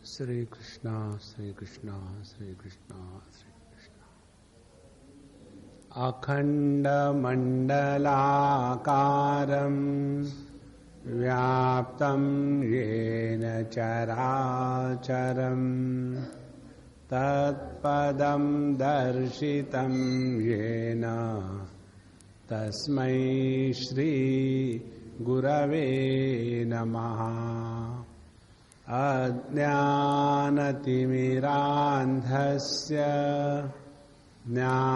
श्री कृष्णा श्री कृष्णा श्री कृष्णा श्री कृष्णा। अखंड मंडलाकारं व्याप्तं येन चराचरं तत्पदं दर्शितं येन तस्मै श्री गुरवे नमः। अज्ञानतिमिरान्धस्य ज्ञानाञ्जनशलाकया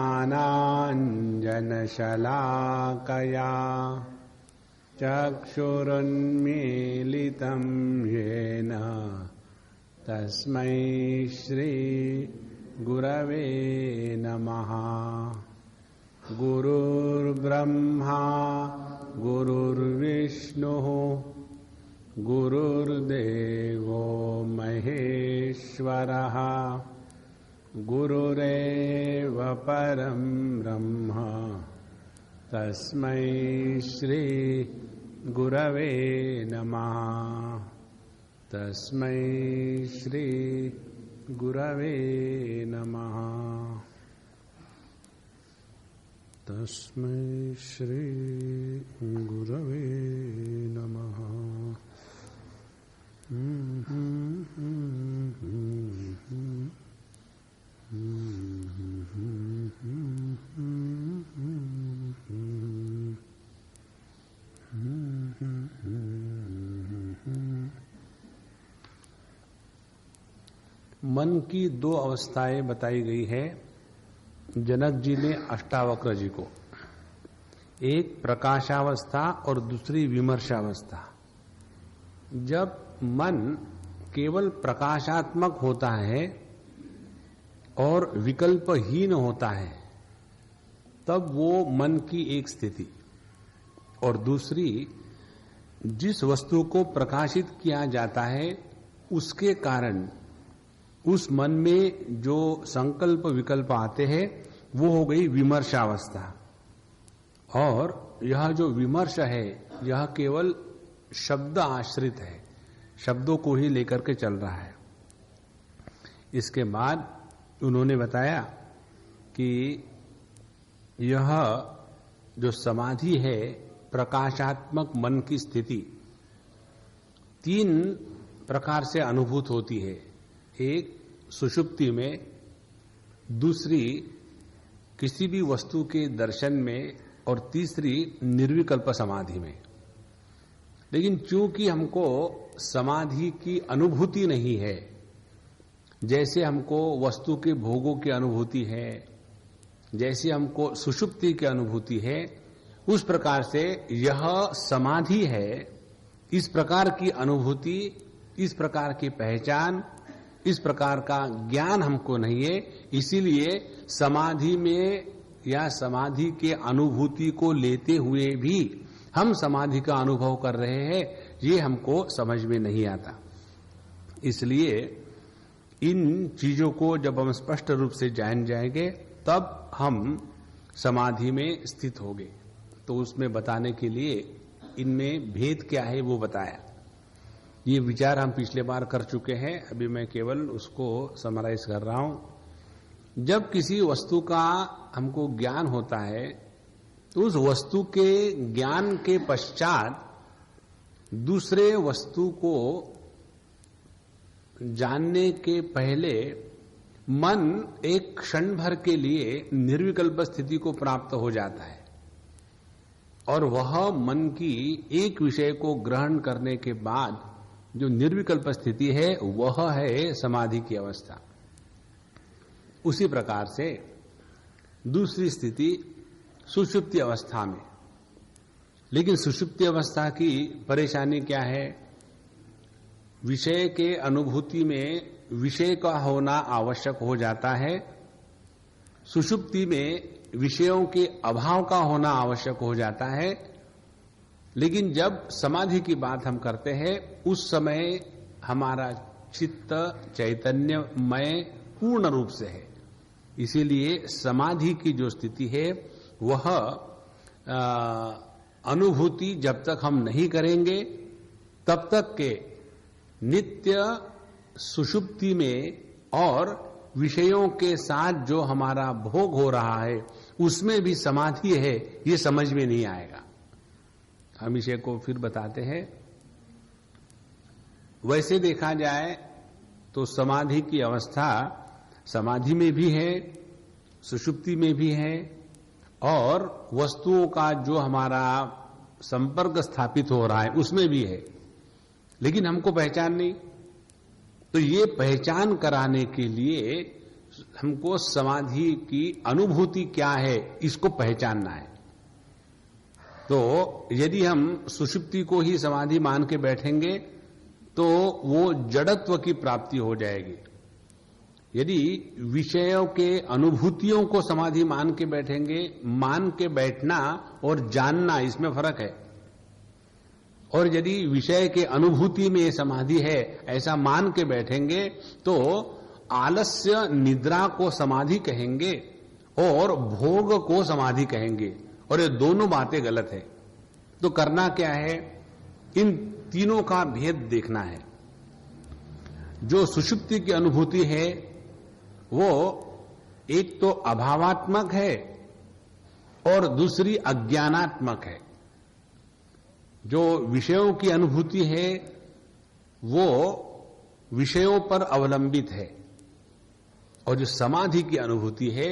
चक्षुरुन्मीलितं येन तस्मै श्री गुरवे नमः। गुरुर्ब्रह्मा गुरुर्विष्णुः गुरुर्देवो महेश्वरः गुरुरेव परं ब्रह्म तस्मै श्री गुरवे नमः। तस्मै श्री गुरवे नमः। तस्मै श्री गुरवे नमः। मन की दो अवस्थाएं बताई गई है जनक जी ने अष्टावक्र जी को, एक प्रकाशावस्था और दूसरी विमर्शावस्था। जब मन केवल प्रकाशात्मक होता है और विकल्पहीन होता है तब वो मन की एक स्थिति, और दूसरी जिस वस्तु को प्रकाशित किया जाता है उसके कारण उस मन में जो संकल्प विकल्प आते हैं वो हो गई विमर्शावस्था। और यह जो विमर्श है यह केवल शब्द आश्रित है, शब्दों को ही लेकर के चल रहा है। इसके बाद उन्होंने बताया कि यह जो समाधि है प्रकाशात्मक मन की स्थिति तीन प्रकार से अनुभूत होती है। एक सुषुप्ति में, दूसरी किसी भी वस्तु के दर्शन में, और तीसरी निर्विकल्प समाधि में। लेकिन चूंकि हमको समाधि की अनुभूति नहीं है, जैसे हमको वस्तु के भोगों की अनुभूति है, जैसे हमको सुषुप्ति की अनुभूति है, उस प्रकार से यह समाधि है। इस प्रकार की अनुभूति, इस प्रकार की पहचान, इस प्रकार का ज्ञान हमको नहीं है। इसीलिए समाधि में या समाधि के अनुभूति को लेते हुए भी हम समाधि का अनुभव कर रहे हैं, ये हमको समझ में नहीं आता। इसलिए इन चीजों को जब हम स्पष्ट रूप से जान जाएंगे तब हम समाधि में स्थित होंगे। तो उसमें बताने के लिए इनमें भेद क्या है वो बताया। ये विचार हम पिछले बार कर चुके हैं, अभी मैं केवल उसको समराइज कर रहा हूं। जब किसी वस्तु का हमको ज्ञान होता है तो उस वस्तु के ज्ञान के पश्चात दूसरे वस्तु को जानने के पहले मन एक क्षण भर के लिए निर्विकल्प स्थिति को प्राप्त हो जाता है, और वह मन की एक विषय को ग्रहण करने के बाद जो निर्विकल्प स्थिति है वह है समाधि की अवस्था। उसी प्रकार से दूसरी स्थिति सुषुप्ति अवस्था में। लेकिन सुषुप्ति अवस्था की परेशानी क्या है? विषय के अनुभूति में विषय का होना आवश्यक हो जाता है, सुषुप्ति में विषयों के अभाव का होना आवश्यक हो जाता है। लेकिन जब समाधि की बात हम करते हैं उस समय हमारा चित्त चैतन्यमय पूर्ण रूप से है। इसीलिए समाधि की जो स्थिति है वह अनुभूति जब तक हम नहीं करेंगे तब तक के नित्य सुषुप्ति में और विषयों के साथ जो हमारा भोग हो रहा है उसमें भी समाधि है, ये समझ में नहीं आएगा। हम इसे को फिर बताते हैं। वैसे देखा जाए तो समाधि की अवस्था समाधि में भी है, सुषुप्ति में भी है, और वस्तुओं का जो हमारा संपर्क स्थापित हो रहा है उसमें भी है, लेकिन हमको पहचान नहीं। तो ये पहचान कराने के लिए हमको समाधि की अनुभूति क्या है इसको पहचानना है। तो यदि हम सुषुप्ति को ही समाधि मान के बैठेंगे तो वो जड़त्व की प्राप्ति हो जाएगी। यदि विषयों के अनुभूतियों को समाधि मान के बैठेंगे, मान के बैठना और जानना इसमें फर्क है। और यदि विषय के अनुभूति में समाधि है ऐसा मान के बैठेंगे तो आलस्य निद्रा को समाधि कहेंगे और भोग को समाधि कहेंगे, और ये दोनों बातें गलत है। तो करना क्या है, इन तीनों का भेद देखना है। जो सुषुप्ति की अनुभूति है वो एक तो अभावात्मक है और दूसरी अज्ञानात्मक है। जो विषयों की अनुभूति है वो विषयों पर अवलंबित है, और जो समाधि की अनुभूति है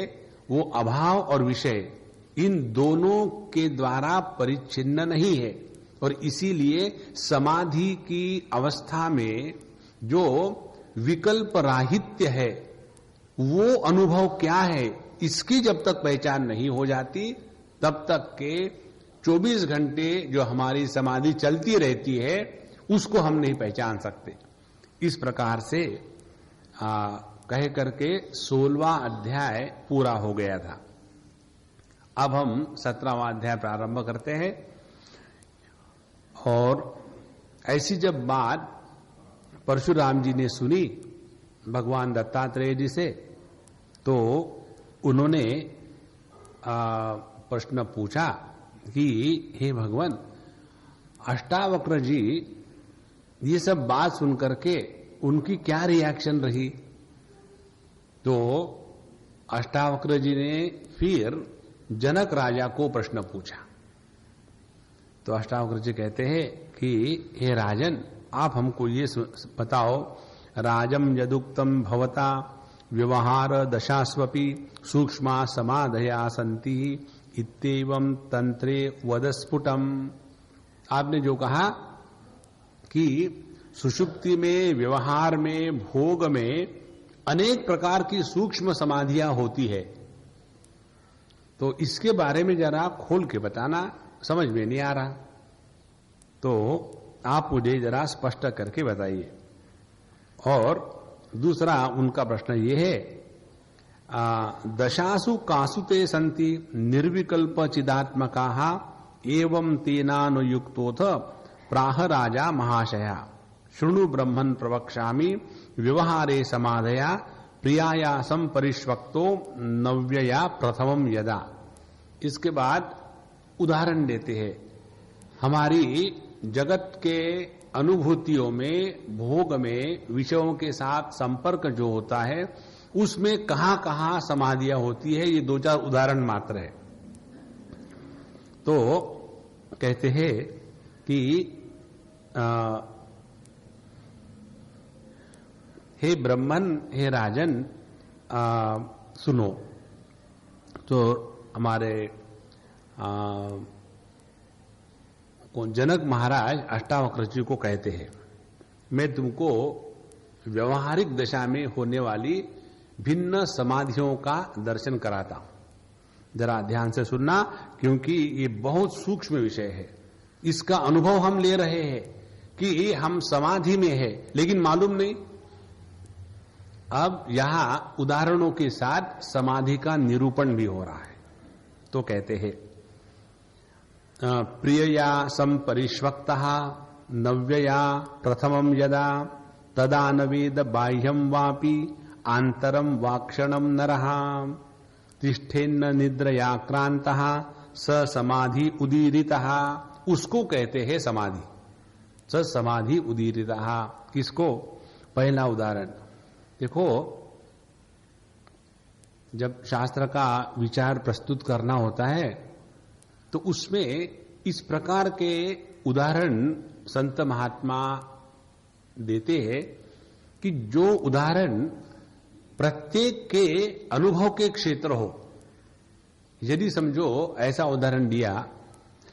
वो अभाव और विषय इन दोनों के द्वारा परिच्छिन्न नहीं है। और इसीलिए समाधि की अवस्था में जो विकल्प राहित्य है वो अनुभव क्या है, इसकी जब तक पहचान नहीं हो जाती तब तक के 24 घंटे जो हमारी समाधि चलती रहती है उसको हम नहीं पहचान सकते। इस प्रकार से कह करके 16वां अध्याय पूरा हो गया था। अब हम 17वां अध्याय प्रारंभ करते हैं। और ऐसी जब बात परशुराम जी ने सुनी भगवान दत्तात्रेय जी से, तो उन्होंने प्रश्न पूछा कि हे भगवान, अष्टावक्र जी ये सब बात सुनकर के उनकी क्या रिएक्शन रही? तो अष्टावक्र जी ने फिर जनक राजा को प्रश्न पूछा। तो अष्टावक्र जी कहते हैं कि हे राजन, आप हमको ये बताओ, राजम यदुक्तम भवता व्यवहार दशास्वपि सूक्ष्मा समाधया सन्ति इत्येवं तंत्रे वदस्फुटम। आपने जो कहा कि सुषुप्ति में, व्यवहार में, भोग में अनेक प्रकार की सूक्ष्म समाधियां होती है, तो इसके बारे में जरा खोल के बताना, समझ में नहीं आ रहा, तो आप मुझे जरा स्पष्ट करके बताइए। और दूसरा उनका प्रश्न ये है, दशासु कासु ते सन्ति निर्विकल्प चिदात्मकाः एवं तेनानुयुक्तोथ प्राह राजा महाशया शृणु ब्रह्मन् प्रवक्ष्यामि व्यवहारे समाधया प्रियाया संपरिष्वक्तो नव्यया प्रथमम यदा। इसके बाद उदाहरण देते हैं, हमारी जगत के अनुभूतियों में, भोग में, विषयों के साथ संपर्क जो होता है उसमें कहां कहां समाधियां होती है, ये 2-4 उदाहरण मात्र है। तो कहते हैं कि हे ब्रह्मन, हे राजन, सुनो। तो हमारे जनक महाराज अष्टावक्र जी को कहते हैं, मैं तुमको व्यवहारिक दशा में होने वाली भिन्न समाधियों का दर्शन कराता हूं। जरा ध्यान से सुनना, क्योंकि ये बहुत सूक्ष्म विषय है। इसका अनुभव हम ले रहे हैं कि हम समाधि में है, लेकिन मालूम नहीं। अब यहां उदाहरणों के साथ समाधि का निरूपण भी हो रहा है। तो कहते हैं, प्रियया संपरिष्वक्तः नव्यया प्रथमम यदा तदा नवेद बाह्यम वापि आंतरम वाक्षणम नरः तिष्ठेन्न निद्रया क्रांतः स समाधि उदीरितः। उसको कहते हैं समाधि। स समाधि उदीरितः। किसको? पहला उदाहरण देखो, जब शास्त्र का विचार प्रस्तुत करना होता है तो उसमें इस प्रकार के उदाहरण संत महात्मा देते हैं कि जो उदाहरण प्रत्येक के अनुभव के क्षेत्र हो। यदि समझो ऐसा उदाहरण दिया,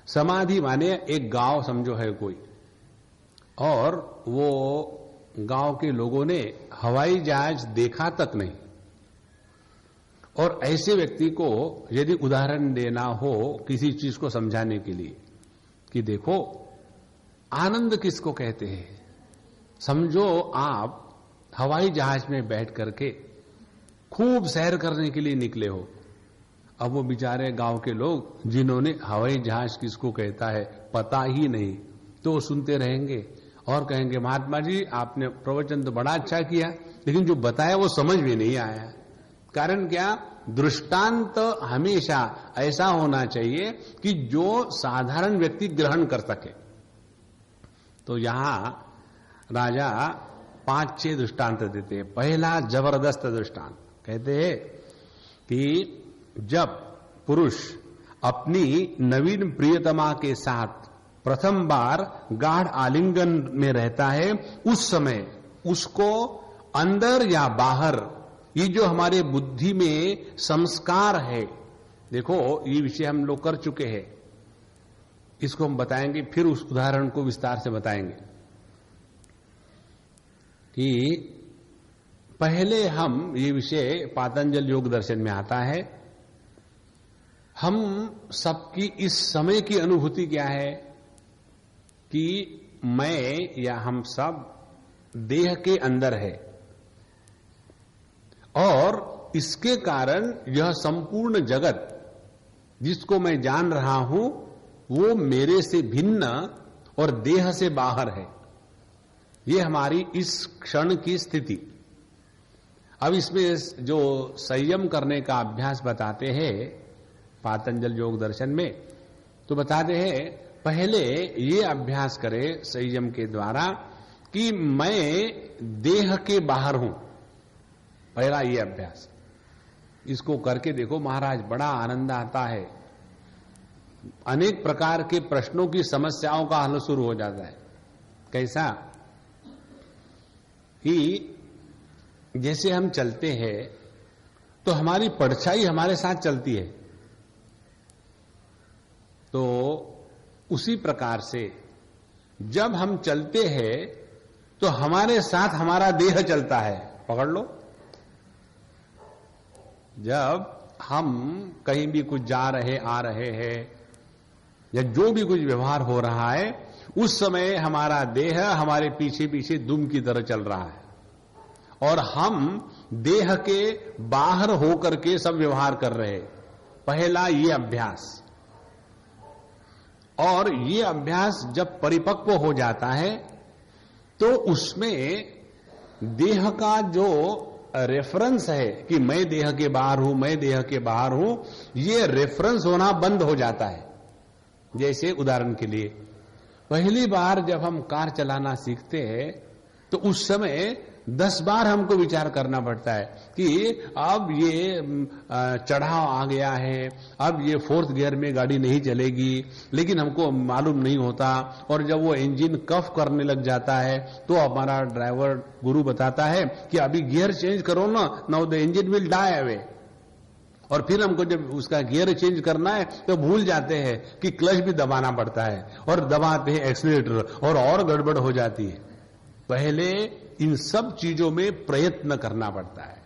समाधि माने एक गांव समझो है कोई, और वो गांव के लोगों ने हवाई जहाज देखा तक नहीं, और ऐसे व्यक्ति को यदि उदाहरण देना हो किसी चीज को समझाने के लिए कि देखो आनंद किसको कहते हैं, समझो आप हवाई जहाज में बैठ करके खूब सैर करने के लिए निकले हो। अब वो बेचारे गांव के लोग जिन्होंने हवाई जहाज किसको कहता है पता ही नहीं, तो सुनते रहेंगे और कहेंगे महात्मा जी आपने प्रवचन तो बड़ा अच्छा किया, लेकिन जो बताया वो समझ में नहीं आया। कारण क्या? दृष्टांत हमेशा ऐसा होना चाहिए कि जो साधारण व्यक्ति ग्रहण कर सके। तो यहां राजा 5-6 दृष्टांत देते हैं। पहला जबरदस्त दृष्टांत कहते हैं कि जब पुरुष अपनी नवीन प्रियतमा के साथ प्रथम बार गाढ़ आलिंगन में रहता है, उस समय उसको अंदर या बाहर ये जो हमारे बुद्धि में संस्कार है, देखो ये विषय हम लोग कर चुके हैं, इसको हम बताएंगे, फिर उस उदाहरण को विस्तार से बताएंगे कि पहले हम ये विषय पातंजल योग दर्शन में आता है। हम सबकी इस समय की अनुभूति क्या है कि मैं या हम सब देह के अंदर है, और इसके कारण यह संपूर्ण जगत जिसको मैं जान रहा हूं वो मेरे से भिन्न और देह से बाहर है। ये हमारी इस क्षण की स्थिति। अब इसमें जो संयम करने का अभ्यास बताते हैं पातंजल योग दर्शन में, तो बताते हैं पहले ये अभ्यास करें संयम के द्वारा कि मैं देह के बाहर हूं। पहला ये अभ्यास, इसको करके देखो महाराज, बड़ा आनंद आता है। अनेक प्रकार के प्रश्नों की समस्याओं का हल शुरू हो जाता है। कैसा कि जैसे हम चलते हैं तो हमारी परछाई हमारे साथ चलती है, तो उसी प्रकार से जब हम चलते हैं तो हमारे साथ हमारा देह चलता है। पकड़ लो, जब हम कहीं भी कुछ जा रहे आ रहे हैं या जो भी कुछ व्यवहार हो रहा है, उस समय हमारा देह हमारे पीछे पीछे दुम की तरह चल रहा है, और हम देह के बाहर होकर के सब व्यवहार कर रहे हैं। पहला ये अभ्यास। और ये अभ्यास जब परिपक्व हो जाता है तो उसमें देह का जो रेफरेंस है कि मैं देह के बाहर हूं, मैं देह के बाहर हूं, ये रेफरेंस होना बंद हो जाता है। जैसे उदाहरण के लिए, पहली बार जब हम कार चलाना सीखते हैं तो उस समय 10 बार हमको विचार करना पड़ता है कि अब ये चढ़ाव आ गया है, अब ये 4th गियर में गाड़ी नहीं चलेगी, लेकिन हमको मालूम नहीं होता। और जब वो इंजन कफ करने लग जाता है तो हमारा ड्राइवर गुरु बताता है कि अभी गियर चेंज करो ना, now the engine will die away. और फिर हमको जब उसका गियर चेंज करना है तो भूल जाते हैं कि क्लच भी दबाना पड़ता है, और दबाते हैं एक्सीलरेटर, और गड़बड़ हो जाती है। पहले इन सब चीजों में प्रयत्न करना पड़ता है।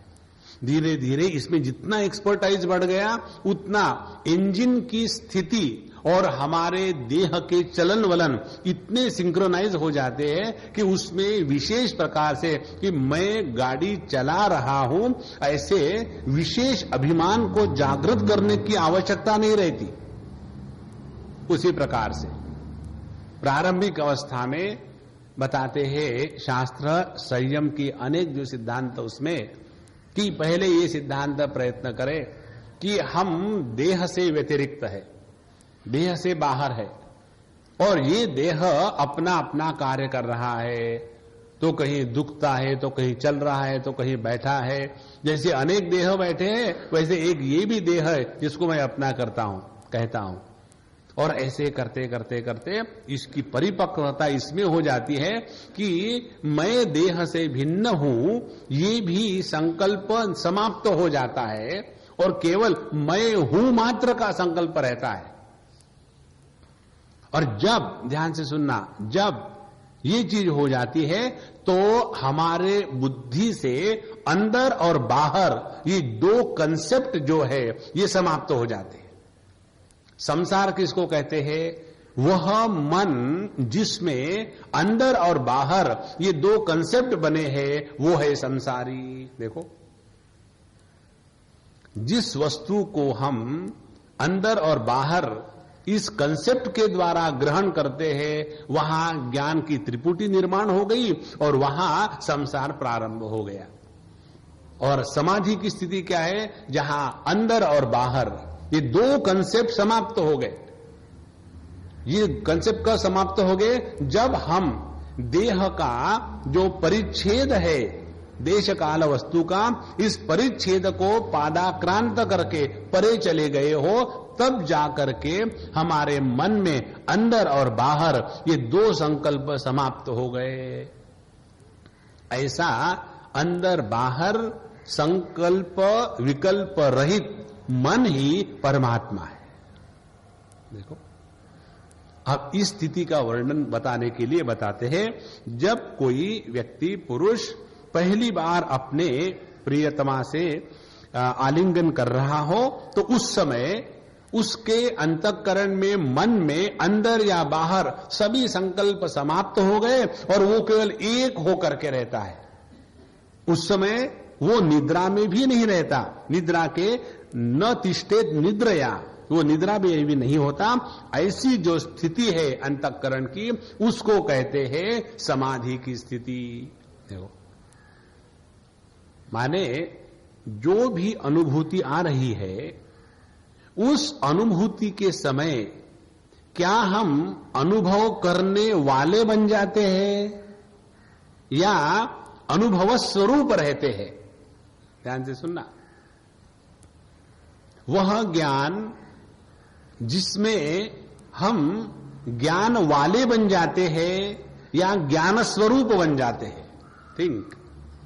धीरे धीरे इसमें जितना एक्सपर्टाइज बढ़ गया उतना इंजन की स्थिति और हमारे देह के चलन वलन इतने सिंक्रोनाइज हो जाते हैं कि उसमें विशेष प्रकार से कि मैं गाड़ी चला रहा हूं, ऐसे विशेष अभिमान को जागृत करने की आवश्यकता नहीं रहती। उसी प्रकार से प्रारंभिक अवस्था में बताते हैं शास्त्र संयम की अनेक जो सिद्धांत उसमें, कि पहले ये सिद्धांत प्रयत्न करें कि हम देह से व्यतिरिक्त है, देह से बाहर है, और ये देह अपना अपना कार्य कर रहा है। तो कहीं दुखता है, तो कहीं चल रहा है, तो कहीं बैठा है। जैसे अनेक देह बैठे हैं, वैसे एक ये भी देह है जिसको मैं अपना करता हूं, कहता हूं। और ऐसे करते करते करते इसकी परिपक्वता इसमें हो जाती है कि मैं देह से भिन्न हूं, ये भी संकल्प समाप्त हो जाता है और केवल मैं हूं मात्र का संकल्प रहता है। और जब, ध्यान से सुनना, जब ये चीज हो जाती है तो हमारे बुद्धि से अंदर और बाहर ये दो कंसेप्ट जो है ये समाप्त हो जाते हैं। संसार किसको कहते हैं? वह मन जिसमें अंदर और बाहर ये दो कंसेप्ट बने हैं, वो है संसारी। देखो, जिस वस्तु को हम अंदर और बाहर इस कंसेप्ट के द्वारा ग्रहण करते हैं, वहां ज्ञान की त्रिपुटी निर्माण हो गई और वहां संसार प्रारंभ हो गया। और समाधि की स्थिति क्या है? जहां अंदर और बाहर ये दो कंसेप्ट समाप्त हो गए। ये कंसेप्ट का समाप्त हो गए जब हम देह का जो परिच्छेद है, देश काल वस्तु का, इस परिच्छेद को पादाक्रांत करके परे चले गए हो, तब जाकर के हमारे मन में अंदर और बाहर ये दो संकल्प समाप्त हो गए। ऐसा अंदर बाहर संकल्प विकल्प रहित मन ही परमात्मा है। देखो, अब इस स्थिति का वर्णन बताने के लिए बताते हैं, जब कोई व्यक्ति पुरुष पहली बार अपने प्रियतमा से आलिंगन कर रहा हो, तो उस समय उसके अंतःकरण में, मन में, अंदर या बाहर सभी संकल्प समाप्त हो गए और वो केवल एक होकर के रहता है। उस समय वो निद्रा में भी नहीं रहता, निद्रा के न तिष्ठेत निद्रया, वो निद्रा भी नहीं होता। ऐसी जो स्थिति है अंतःकरण की, उसको कहते हैं समाधि की स्थिति। देखो, माने जो भी अनुभूति आ रही है, उस अनुभूति के समय क्या हम अनुभव करने वाले बन जाते हैं या अनुभव स्वरूप रहते हैं? ध्यान से सुनना। वह ज्ञान जिसमें हम ज्ञान वाले बन जाते हैं या ज्ञान स्वरूप बन जाते हैं, थिंक,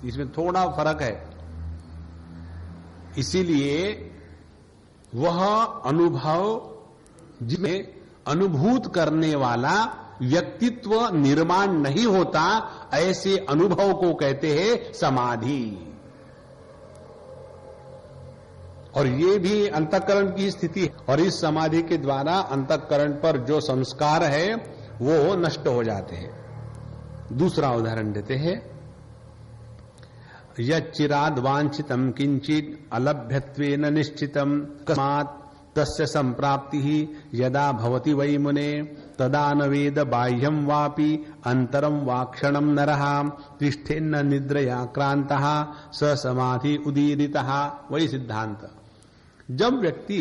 इसमें थोड़ा फर्क है। इसीलिए वह अनुभव जिसमें अनुभूत करने वाला व्यक्तित्व निर्माण नहीं होता, ऐसे अनुभव को कहते हैं समाधि। और ये भी अंतःकरण की स्थिति है, और इस समाधि के द्वारा अंतःकरण पर जो संस्कार है वो नष्ट हो जाते हैं। दूसरा उदाहरण देते हैं, यच्चिराद वांछितम किंचित अलभ्यत्वेन निश्चितम कस्मात् तस्य संप्राप्ति ही यदा भवति वै मुने तदा न वेद बाह्यम वापि अंतरम वाक्षणम नरः तिष्ठेन्न निद्रया क्रांतः स समाधि उदीरितः। वही सिद्धांत। जब व्यक्ति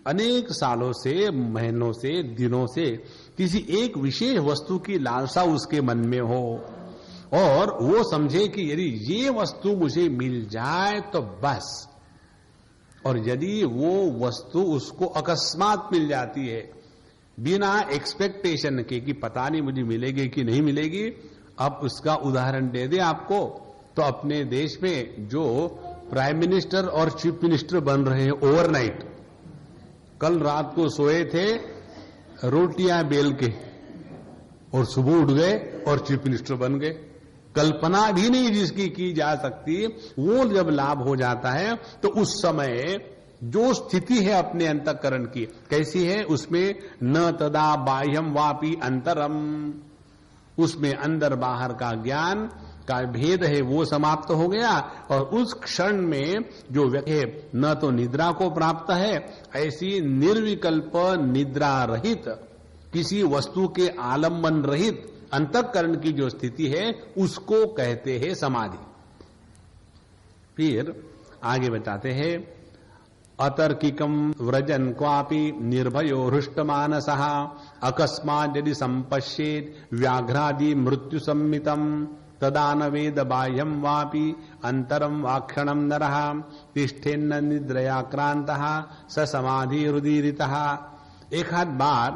अनेक सालों से, महीनों से, दिनों से किसी एक विशेष वस्तु की लालसा उसके मन में हो और वो समझे कि यदि ये वस्तु मुझे मिल जाए तो बस, और यदि वो वस्तु उसको अकस्मात मिल जाती है बिना एक्सपेक्टेशन के कि पता नहीं मुझे मिलेगी कि नहीं मिलेगी। अब उसका उदाहरण दे दे आपको, तो अपने देश में जो प्राइम मिनिस्टर और चीफ मिनिस्टर बन रहे हैं ओवरनाइट, कल रात को सोए थे रोटियां बेल के और सुबह उठ गए और चीफ मिनिस्टर बन गए। कल्पना भी नहीं जिसकी की जा सकती, वो जब लाभ हो जाता है तो उस समय जो स्थिति है अपने अंतःकरण की कैसी है, उसमें न तदा बाह्यम वापि अंतरम, उसमें अंदर बाहर का ज्ञान का भेद है वो समाप्त हो गया। और उस क्षण में जो व्यक्ति न तो निद्रा को प्राप्त है, ऐसी निर्विकल्प निद्रा रहित, किसी वस्तु के आलम्बन रहित अंतःकरण की जो स्थिति है उसको कहते हैं समाधि। फिर आगे बताते हैं, अतर्किकम व्रजन क्वापि निर्भयो हृष्टमानसः अकस्मात् यदि संपश्येत व्याघ्रादि मृत्यु सम्मितम तदा न वेद बाह्यम वापि अंतरम वाक्षणम नरः तिष्ठेन्न निद्रया क्रांतः स समाधि रुदीरितः। एक आध बार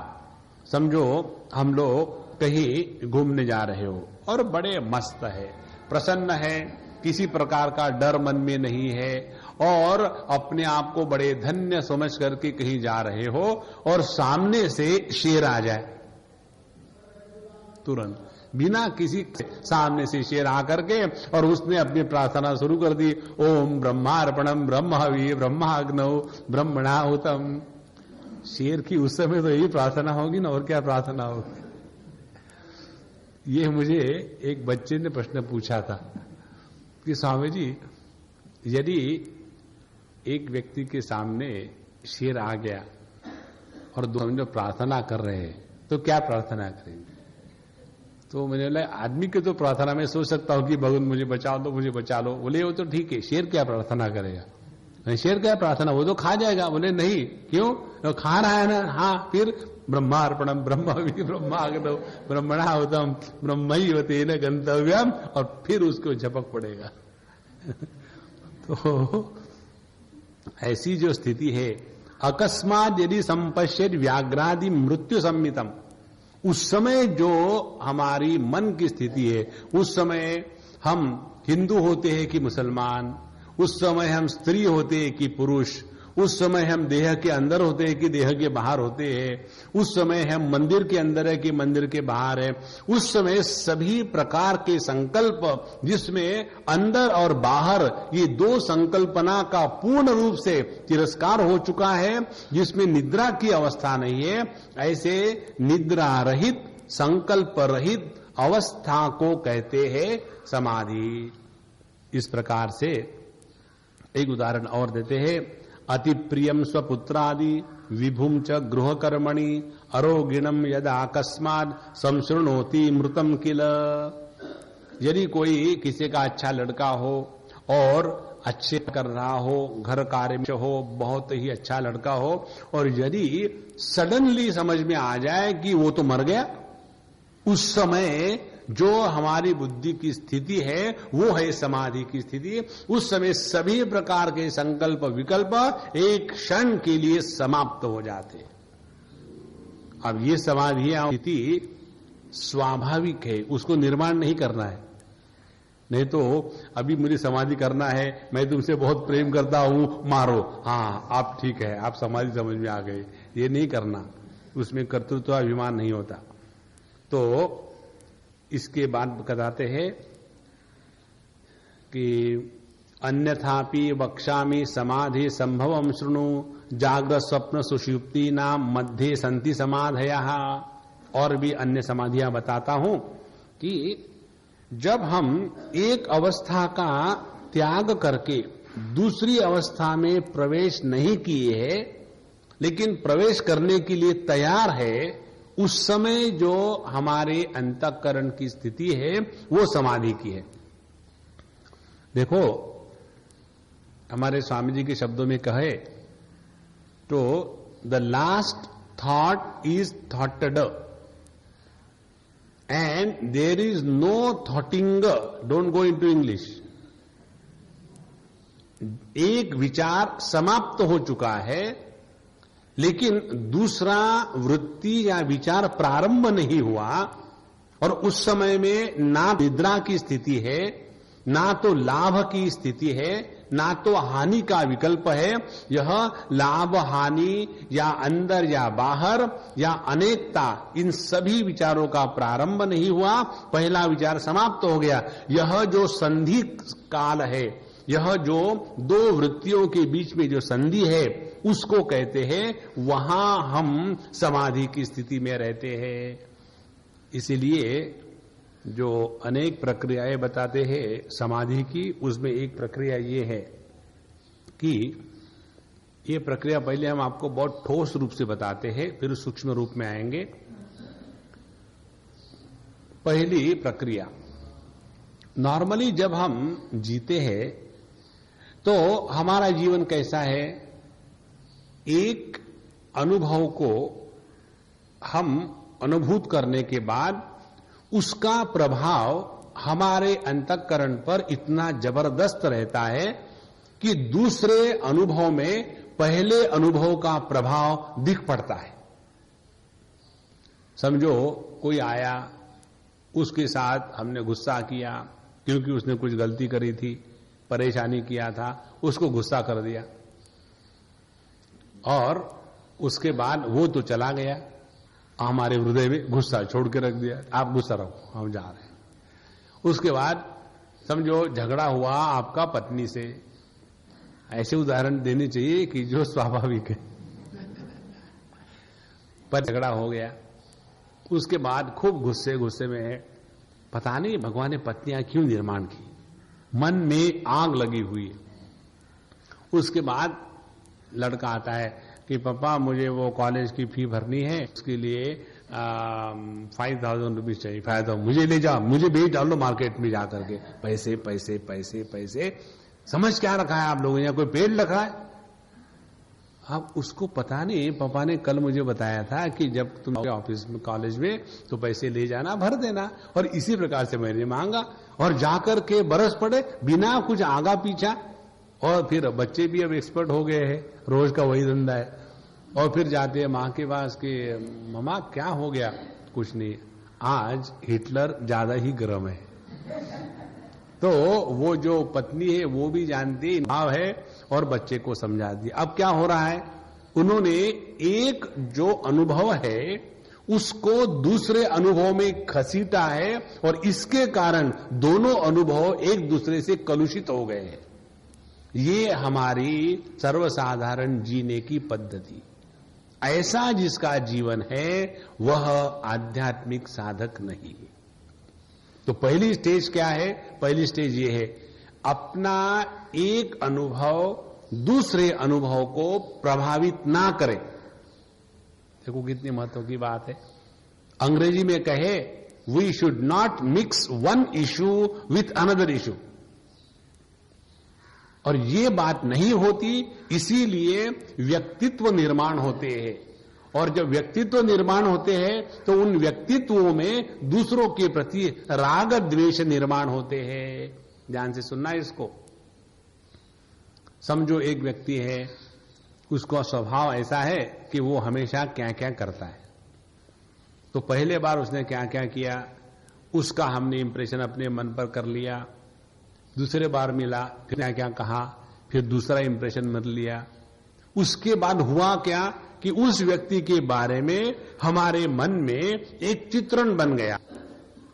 समझो हम लोग कहीं घूमने जा रहे हो और बड़े मस्त है, प्रसन्न है, किसी प्रकार का डर मन में नहीं है और अपने आप को बड़े धन्य समझ करके कहीं जा रहे हो और सामने से शेर आ जाए, तुरंत बिना किसी सामने से शेर आकर के और उसने अपनी प्रार्थना शुरू कर दी, ओम ब्रह्मार्पणम ब्रह्म हवि ब्रह्माग्नौ ब्रह्मणाहुतम। शेर की उस समय तो यही प्रार्थना होगी ना, और क्या प्रार्थना होगी। ये मुझे एक बच्चे ने प्रश्न पूछा था कि स्वामी जी, यदि एक व्यक्ति के सामने शेर आ गया और दो प्रार्थना कर रहे हैं तो क्या प्रार्थना करेंगे। तो मैंने बोला आदमी की तो प्रार्थना में सोच सकता हूं कि भगवान मुझे बचा दो, मुझे बचा लो। बोले वो तो ठीक है, शेर क्या प्रार्थना करेगा, शेर क्या प्रार्थना, वो तो खा जाएगा। बोले नहीं, क्यों, तो खा रहा है ना। हाँ, फिर ब्रह्मार्पणम ब्रह्म ब्रह्माग्नौ ब्रह्मणाहुतम ब्रह्मैव तेन गंतव्यम, और फिर उसको झपक पड़ेगा। तो ऐसी जो स्थिति है, अकस्मात यदि संपश्येत व्याघ्रादि मृत्यु सम्मितम, उस समय जो हमारी मन की स्थिति है, उस समय हम हिंदू होते हैं कि मुसलमान, उस समय हम स्त्री होते हैं कि पुरुष, उस समय हम देह के अंदर होते हैं कि देह के बाहर होते हैं, उस समय हम मंदिर के अंदर है कि मंदिर के बाहर है, उस समय सभी प्रकार के संकल्प जिसमें अंदर और बाहर ये दो संकल्पना का पूर्ण रूप से तिरस्कार हो चुका है, जिसमें निद्रा की अवस्था नहीं है, ऐसे निद्रा रहित संकल्प रहित अवस्था को कहते हैं समाधि। इस प्रकार से एक उदाहरण और देते हैं, अति प्रियम स्वपुत्रादि विभुम च गृह कर्मणि अरोगिणम यदा अकस्मात संसृणोति मृतम किल। यदि कोई किसी का अच्छा लड़का हो और अच्छे कर रहा हो, घर कार्य में हो, बहुत ही अच्छा लड़का हो, और यदि सडनली समझ में आ जाए कि वो तो मर गया, उस समय जो हमारी बुद्धि की स्थिति है वो है समाधि की स्थिति। उस समय सभी प्रकार के संकल्प विकल्प एक क्षण के लिए समाप्त हो जाते। अब ये समाधि स्थिति स्वाभाविक है, उसको निर्माण नहीं करना है। नहीं तो अभी मुझे समाधि करना है, मैं तुमसे बहुत प्रेम करता हूं, मारो, हाँ आप ठीक है, आप समाधि समझ में आ गए, ये नहीं करना, उसमें कर्तृत्व अभिमान नहीं होता। तो इसके बाद बताते हैं कि अन्यथापि वक्ष्यामि समाधि संभवम शृणु जागृत स्वप्न सुषुप्ति नाम मध्ये संति समाधयः। और भी अन्य समाधियां बताता हूं कि जब हम एक अवस्था का त्याग करके दूसरी अवस्था में प्रवेश नहीं किए हैं, लेकिन प्रवेश करने के लिए तैयार है, उस समय जो हमारे अंतःकरण की स्थिति है वो समाधि की है। देखो, हमारे स्वामी जी के शब्दों में कहे तो the last thought is thoughted and there is no thoughting. Don't go into English. एक विचार समाप्त हो चुका है, लेकिन दूसरा वृत्ति या विचार प्रारंभ नहीं हुआ, और उस समय में ना निद्रा की स्थिति है, ना तो लाभ की स्थिति है, ना तो हानि का विकल्प है। यह लाभ हानि या अंदर या बाहर या अनेकता, इन सभी विचारों का प्रारंभ नहीं हुआ, पहला विचार समाप्त हो गया। यह जो संधि काल है, यह जो दो वृत्तियों के बीच में जो संधि है, उसको कहते हैं, वहां हम समाधि की स्थिति में रहते हैं। इसीलिए जो अनेक प्रक्रियाएं बताते हैं समाधि की, उसमें एक प्रक्रिया ये है कि ये प्रक्रिया पहले हम आपको बहुत ठोस रूप से बताते हैं, फिर सूक्ष्म रूप में आएंगे। पहली प्रक्रिया, नॉर्मली जब हम जीते हैं तो हमारा जीवन कैसा है, एक अनुभव को हम अनुभूत करने के बाद उसका प्रभाव हमारे अंतःकरण पर इतना जबरदस्त रहता है कि दूसरे अनुभव में पहले अनुभव का प्रभाव दिख पड़ता है। समझो कोई आया, उसके साथ हमने गुस्सा किया क्योंकि उसने कुछ गलती करी थी, परेशानी किया था, उसको गुस्सा कर दिया और उसके बाद वो तो चला गया, हमारे हृदय में गुस्सा छोड़ के रख दिया, आप गुस्सा रखो, हम जा रहे हैं। उसके बाद समझो झगड़ा हुआ आपका पत्नी से, ऐसे उदाहरण देने चाहिए कि जो स्वाभाविक है, पर झगड़ा हो गया, उसके बाद खूब गुस्से में है, पता नहीं भगवान ने पत्नियां क्यों निर्माण की, मन में आग लगी हुई है। उसके बाद लड़का आता है कि पापा मुझे वो कॉलेज की फी भरनी है, उसके लिए 5,000 रुपीज चाहिए, 5,000 मुझे ले जाओ, मुझे बेच डालो मार्केट में जा करके, पैसे पैसे पैसे पैसे। समझ क्या रखा है आप लोगों ने, कोई पेड़ रखा है? अब उसको पता नहीं, पापा ने कल मुझे बताया था कि जब तुम ऑफिस में कॉलेज में तो पैसे ले जाना, भर देना, और इसी प्रकार से मैंने मांगा और जाकर के बरस पड़े बिना कुछ आगा पीछा। और फिर बच्चे भी अब एक्सपर्ट हो गए हैं, रोज का वही धंधा है, और फिर जाते हैं माँ के पास कि मम्मा क्या हो गया? कुछ नहीं, आज हिटलर ज्यादा ही गर्म है। तो वो जो पत्नी है वो भी जानती भाव है और बच्चे को समझा दिया। अब क्या हो रहा है, उन्होंने एक जो अनुभव है उसको दूसरे अनुभव में घसीटा है और इसके कारण दोनों अनुभव एक दूसरे से कलुषित हो गए हैं। ये हमारी सर्वसाधारण जीने की पद्धति। ऐसा जिसका जीवन है वह आध्यात्मिक साधक नहीं। तो पहली स्टेज क्या है? पहली स्टेज ये है, अपना एक अनुभव दूसरे अनुभव को प्रभावित ना करे। देखो कितनी महत्व की बात है। अंग्रेजी में कहे, we should not mix one issue with another issue. और ये बात नहीं होती, इसीलिए व्यक्तित्व निर्माण होते हैं। और जब व्यक्तित्व निर्माण होते हैं तो उन व्यक्तित्वों में दूसरों के प्रति राग द्वेष निर्माण होते हैं। ध्यान से सुनना इसको। समझो एक व्यक्ति है, उसका स्वभाव ऐसा है कि वो हमेशा क्या क्या करता है। तो पहले बार उसने क्या क्या किया, उसका हमने इंप्रेशन अपने मन पर कर लिया। दूसरे बार मिला, फिर क्या क्या कहा, फिर दूसरा इंप्रेशन मिल लिया। उसके बाद हुआ क्या कि उस व्यक्ति के बारे में हमारे मन में एक चित्रण बन गया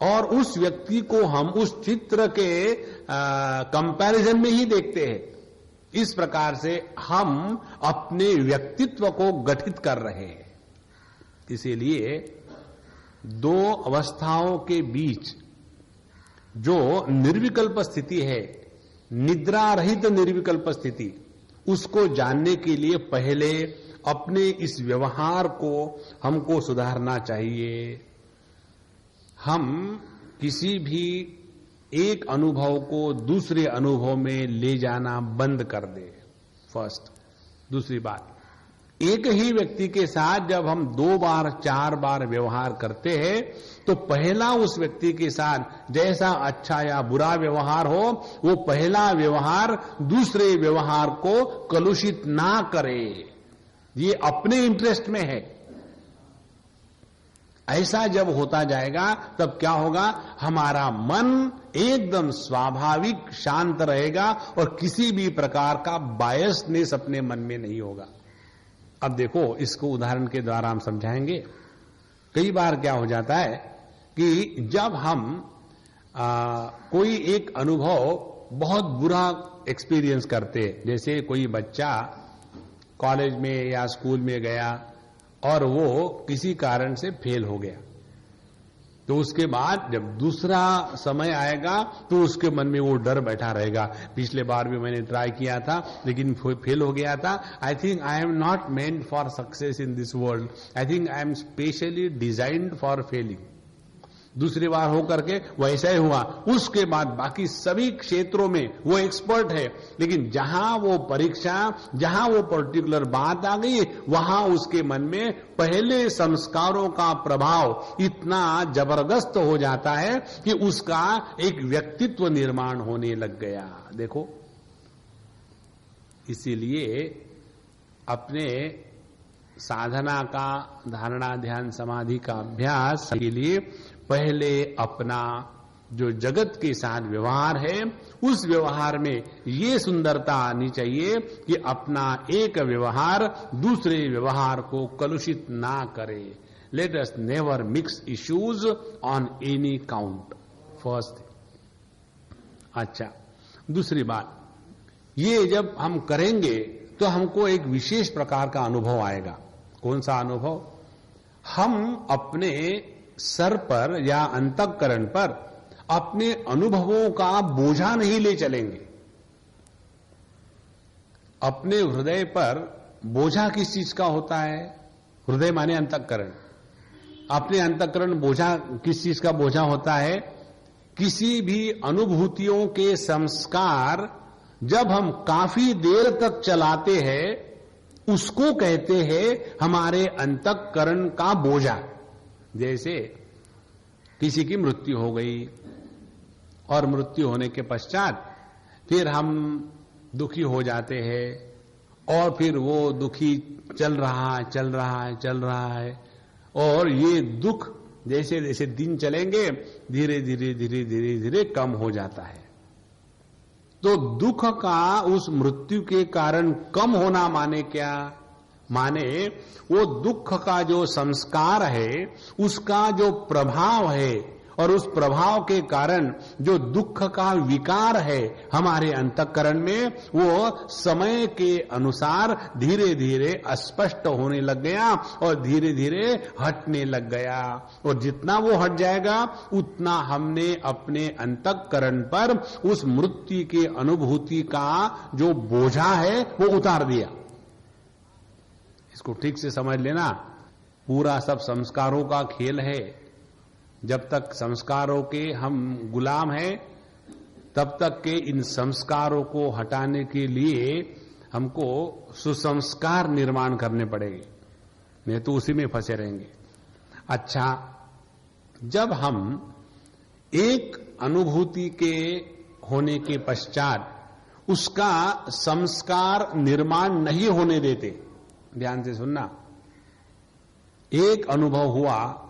और उस व्यक्ति को हम उस चित्र के कंपैरिजन में ही देखते हैं। इस प्रकार से हम अपने व्यक्तित्व को गठित कर रहे हैं। इसीलिए दो अवस्थाओं के बीच जो निर्विकल्प स्थिति है, निद्रा रहित निर्विकल्प स्थिति, उसको जानने के लिए पहले अपने इस व्यवहार को हमको सुधारना चाहिए। हम किसी भी एक अनुभव को दूसरे अनुभव में ले जाना बंद कर दे, फर्स्ट। दूसरी बात, एक ही व्यक्ति के साथ जब हम 2 बार 4 बार व्यवहार करते हैं तो पहला उस व्यक्ति के साथ जैसा अच्छा या बुरा व्यवहार हो, वो पहला व्यवहार दूसरे व्यवहार को कलुषित ना करे। ये अपने इंटरेस्ट में है। ऐसा जब होता जाएगा तब क्या होगा, हमारा मन एकदम स्वाभाविक शांत रहेगा और किसी भी प्रकार का बायसनेस अपने मन में नहीं होगा। अब देखो, इसको उदाहरण के द्वारा हम समझाएंगे। कई बार क्या हो जाता है कि जब हम कोई एक अनुभव बहुत बुरा एक्सपीरियंस करते हैं, जैसे कोई बच्चा कॉलेज में या स्कूल में गया और वो किसी कारण से फेल हो गया, तो उसके बाद जब दूसरा समय आएगा तो उसके मन में वो डर बैठा रहेगा, पिछले बार भी मैंने ट्राई किया था लेकिन फेल हो गया था। I think I am not meant for success in this world, I think I am specially designed for failing. दूसरी बार होकर के वैसा ही हुआ, उसके बाद बाकी सभी क्षेत्रों में वो एक्सपर्ट है, लेकिन जहां वो परीक्षा, जहां वो पर्टिकुलर बात आ गई, वहां उसके मन में पहले संस्कारों का प्रभाव इतना जबरदस्त हो जाता है कि उसका एक व्यक्तित्व निर्माण होने लग गया। देखो, इसीलिए अपने साधना का, धारणा ध्यान समाधि का अभ्यास के लिए पहले अपना जो जगत के साथ व्यवहार है, उस व्यवहार में ये सुंदरता आनी चाहिए कि अपना एक व्यवहार दूसरे व्यवहार को कलुषित ना करे। Let us never mix issues on any count, first. अच्छा, दूसरी बात, ये जब हम करेंगे तो हमको एक विशेष प्रकार का अनुभव आएगा। कौन सा अनुभव? हम अपने सर पर या अंतःकरण पर अपने अनुभवों का बोझा नहीं ले चलेंगे। अपने हृदय पर बोझा किस चीज का होता है? हृदय माने अंतःकरण। अपने अंतःकरण बोझा किस चीज का बोझा होता है? किसी भी अनुभूतियों के संस्कार जब हम काफी देर तक चलाते हैं, उसको कहते हैं हमारे अंतःकरण का बोझा। जैसे किसी की मृत्यु हो गई और मृत्यु होने के पश्चात फिर हम दुखी हो जाते हैं और फिर वो दुखी चल रहा है और ये दुख जैसे जैसे दिन चलेंगे धीरे धीरे कम हो जाता है। तो दुख का उस मृत्यु के कारण कम होना माने क्या? माने वो दुख का जो संस्कार है, उसका जो प्रभाव है और उस प्रभाव के कारण जो दुख का विकार है हमारे अंतःकरण में, वो समय के अनुसार धीरे धीरे अस्पष्ट होने लग गया और धीरे धीरे हटने लग गया। और जितना वो हट जाएगा उतना हमने अपने अंतःकरण पर उस मृत्यु के अनुभूति का जो बोझा है वो उतार दिया। इसको ठीक से समझ लेना, पूरा सब संस्कारों का खेल है। जब तक संस्कारों के हम गुलाम हैं, तब तक के इन संस्कारों को हटाने के लिए हमको सुसंस्कार निर्माण करने पड़ेंगे, नहीं तो उसी में फंसे रहेंगे। अच्छा, जब हम एक अनुभूति के होने के पश्चात उसका संस्कार निर्माण नहीं होने देते, ध्यान से सुनना, एक अनुभव हुआ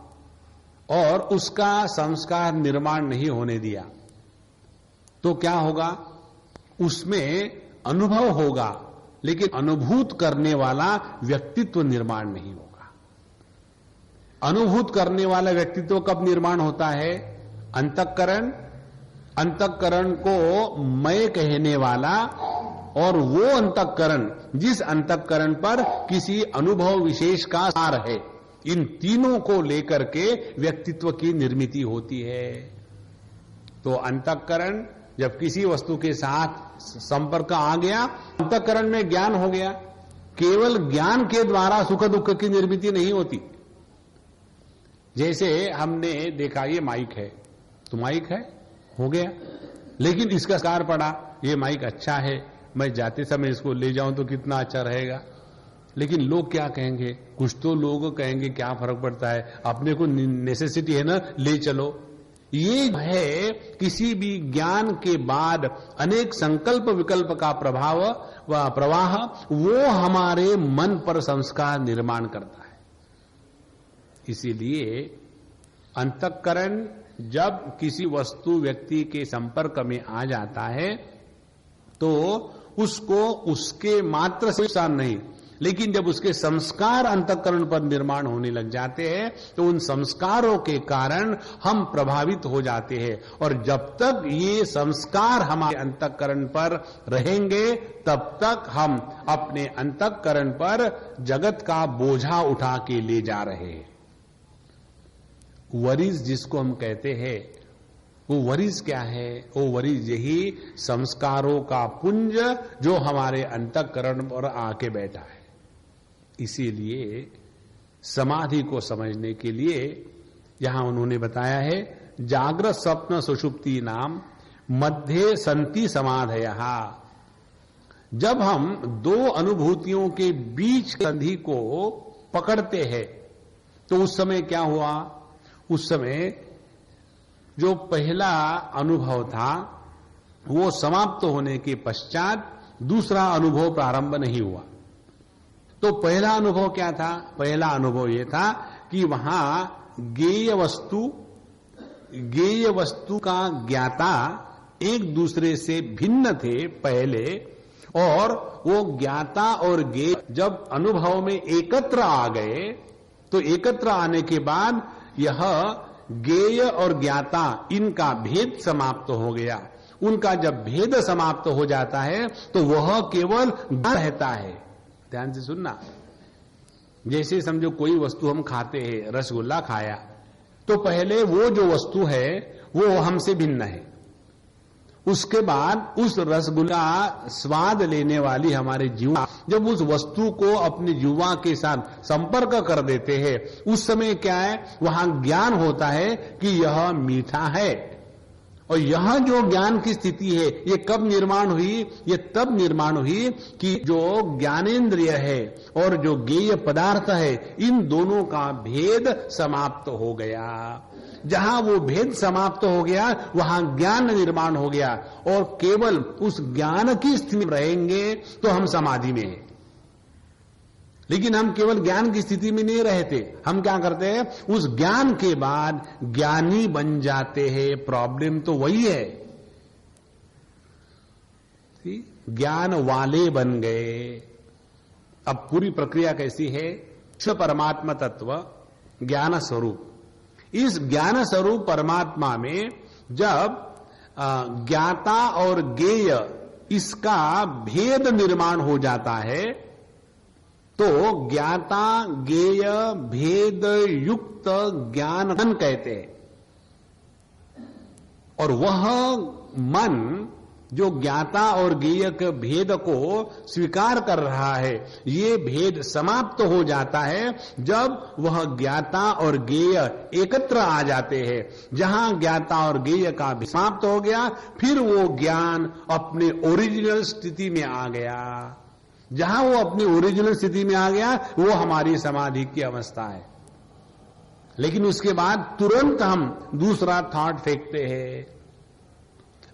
और उसका संस्कार निर्माण नहीं होने दिया तो क्या होगा? उसमें अनुभव होगा लेकिन अनुभूत करने वाला व्यक्तित्व निर्माण नहीं होगा। अनुभूत करने वाला व्यक्तित्व कब निर्माण होता है? अंतःकरण, अंतःकरण को मैं कहने वाला, और वो अंतःकरण जिस अंतःकरण पर किसी अनुभव विशेष का सार है, इन तीनों को लेकर के व्यक्तित्व की निर्मिति होती है। तो अंतःकरण जब किसी वस्तु के साथ संपर्क आ गया, अंतःकरण में ज्ञान हो गया। केवल ज्ञान के द्वारा सुख दुख की निर्मिति नहीं होती। जैसे हमने देखा ये माइक है, तो माइक है, हो गया, लेकिन इसका सार पड़ा, ये माइक अच्छा है, मैं जाते समय इसको ले जाऊं तो कितना अच्छा रहेगा। लेकिन लोग क्या कहेंगे? कुछ तो लोग कहेंगे क्या फर्क पड़ता है, अपने को नेसेसिटी है ना, ले चलो। ये है किसी भी ज्ञान के बाद अनेक संकल्प विकल्प का प्रभाव व प्रवाह, वो हमारे मन पर संस्कार निर्माण करता है। इसीलिए अंतःकरण जब किसी वस्तु व्यक्ति के संपर्क में आ जाता है तो उसको उसके मात्र से नुकसान नहीं, लेकिन जब उसके संस्कार अंतःकरण पर निर्माण होने लग जाते हैं तो उन संस्कारों के कारण हम प्रभावित हो जाते हैं। और जब तक ये संस्कार हमारे अंतःकरण पर रहेंगे तब तक हम अपने अंतःकरण पर जगत का बोझा उठा के ले जा रहे हैं। वरीज जिसको हम कहते हैं, वो वरीज क्या है? वो वरीज यही संस्कारों का पुंज जो हमारे अंतःकरण पर आके बैठा है। इसीलिए समाधि को समझने के लिए यहां उन्होंने बताया है जागृत स्वप्न सुषुप्ति नाम मध्य संति समाधयः। जब हम दो अनुभूतियों के बीच संधि को पकड़ते हैं तो उस समय क्या हुआ? उस समय जो पहला अनुभव था वो समाप्त होने के पश्चात दूसरा अनुभव प्रारंभ नहीं हुआ। तो पहला अनुभव क्या था? पहला अनुभव यह था कि वहां ज्ञेय वस्तु का ज्ञाता एक दूसरे से भिन्न थे पहले, और वो ज्ञाता और ज्ञेय जब अनुभव में एकत्र आ गए तो एकत्र आने के बाद यह ज्ञेय और ज्ञाता इनका भेद समाप्त हो गया। उनका जब भेद समाप्त हो जाता है तो वह केवल रहता है। ध्यान से सुनना। जैसे समझो कोई वस्तु हम खाते हैं, रसगुल्ला खाया, तो पहले वो जो वस्तु है वो हमसे भिन्न है। उसके बाद उस रसगुल्ला स्वाद लेने वाली हमारे जीवा जब उस वस्तु को अपने जीवा के साथ संपर्क कर देते हैं, उस समय क्या है? वहां ज्ञान होता है कि यह मीठा है। और यह जो ज्ञान की स्थिति है ये कब निर्माण हुई? ये तब निर्माण हुई कि जो ज्ञानेंद्रिय है और जो ज्ञेय पदार्थ है, इन दोनों का भेद समाप्त हो गया। जहां वो भेद समाप्त हो गया वहां ज्ञान निर्माण हो गया, और केवल उस ज्ञान की स्थिति में रहेंगे तो हम समाधि में हैं। लेकिन हम केवल ज्ञान की स्थिति में नहीं रहते, हम क्या करते हैं? उस ज्ञान के बाद ज्ञानी बन जाते हैं। प्रॉब्लम तो वही है, ज्ञान वाले बन गए। अब पूरी प्रक्रिया कैसी है? परमात्मा तत्व ज्ञान स्वरूप, इस ज्ञान स्वरूप परमात्मा में जब ज्ञाता और ज्ञेय इसका भेद निर्माण हो जाता है तो ज्ञाता ज्ञेय भेद युक्त ज्ञान मन कहते हैं। और वह मन जो ज्ञाता और ज्ञेय के भेद को स्वीकार कर रहा है, ये भेद समाप्त हो जाता है जब वह ज्ञाता और ज्ञेय एकत्र आ जाते हैं। जहां ज्ञाता और ज्ञेय का भी समाप्त हो गया, फिर वो ज्ञान अपने ओरिजिनल स्थिति में आ गया। जहां वो अपनी ओरिजिनल स्थिति में आ गया वो हमारी समाधि की अवस्था है। लेकिन उसके बाद तुरंत हम दूसरा थॉट फेंकते हैं,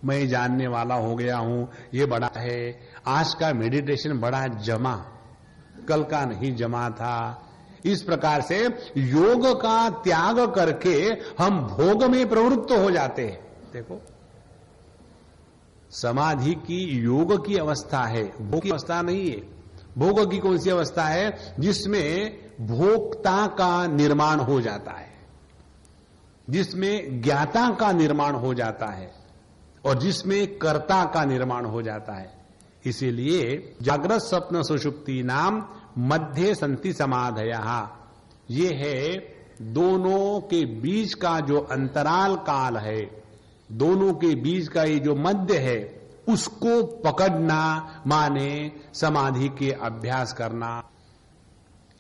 मैं जानने वाला हो गया हूं, ये बड़ा है, आज का मेडिटेशन बड़ा जमा, कल का नहीं जमा था। इस प्रकार से योग का त्याग करके हम भोग में प्रवृत्त हो जाते हैं। देखो, समाधि की योग की अवस्था है, भोग की अवस्था नहीं है। भोग की कौन सी अवस्था है? जिसमें भोक्ता का निर्माण हो जाता है, जिसमें ज्ञाता का निर्माण हो जाता है और जिसमें कर्ता का निर्माण हो जाता है। इसीलिए जागृत स्वप्न सुषुप्ति नाम मध्य संति समाधयः, ये है दोनों के बीच का जो अंतराल काल है, दोनों के बीच का ये जो मध्य है, उसको पकड़ना माने समाधि के अभ्यास करना।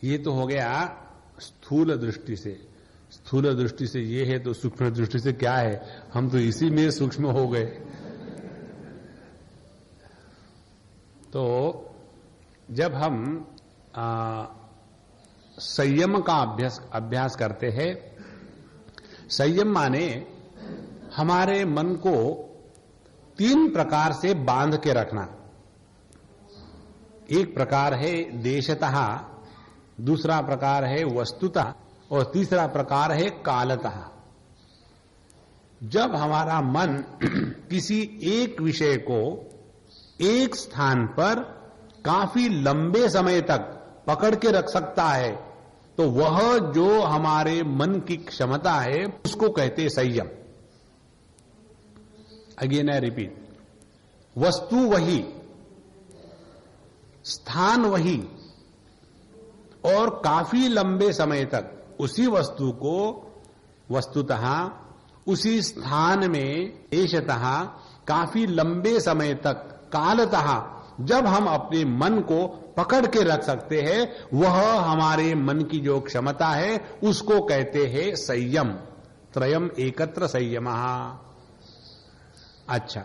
ये तो हो गया स्थूल दृष्टि से। स्थूल दृष्टि से ये है तो सूक्ष्म दृष्टि से क्या है? हम तो इसी में सूक्ष्म हो गए। तो जब हम संयम का अभ्यास करते हैं, संयम माने हमारे मन को 3 प्रकार से बांध के रखना। एक प्रकार है देशतः, दूसरा प्रकार है वस्तुतः, और तीसरा प्रकार है कालतः। जब हमारा मन किसी एक विषय को एक स्थान पर काफी लंबे समय तक पकड़ के रख सकता है, तो वह जो हमारे मन की क्षमता है उसको कहते हैं संयम। अगेन आई रिपीट, वस्तु वही, स्थान वही, और काफी लंबे समय तक उसी वस्तु को वस्तुतः उसी स्थान में देशतः काफी लंबे समय तक कालतः जब हम अपने मन को पकड़ के रख सकते हैं, वह हमारे मन की जो क्षमता है उसको कहते हैं संयम। त्रयम एकत्र संयमः। अच्छा,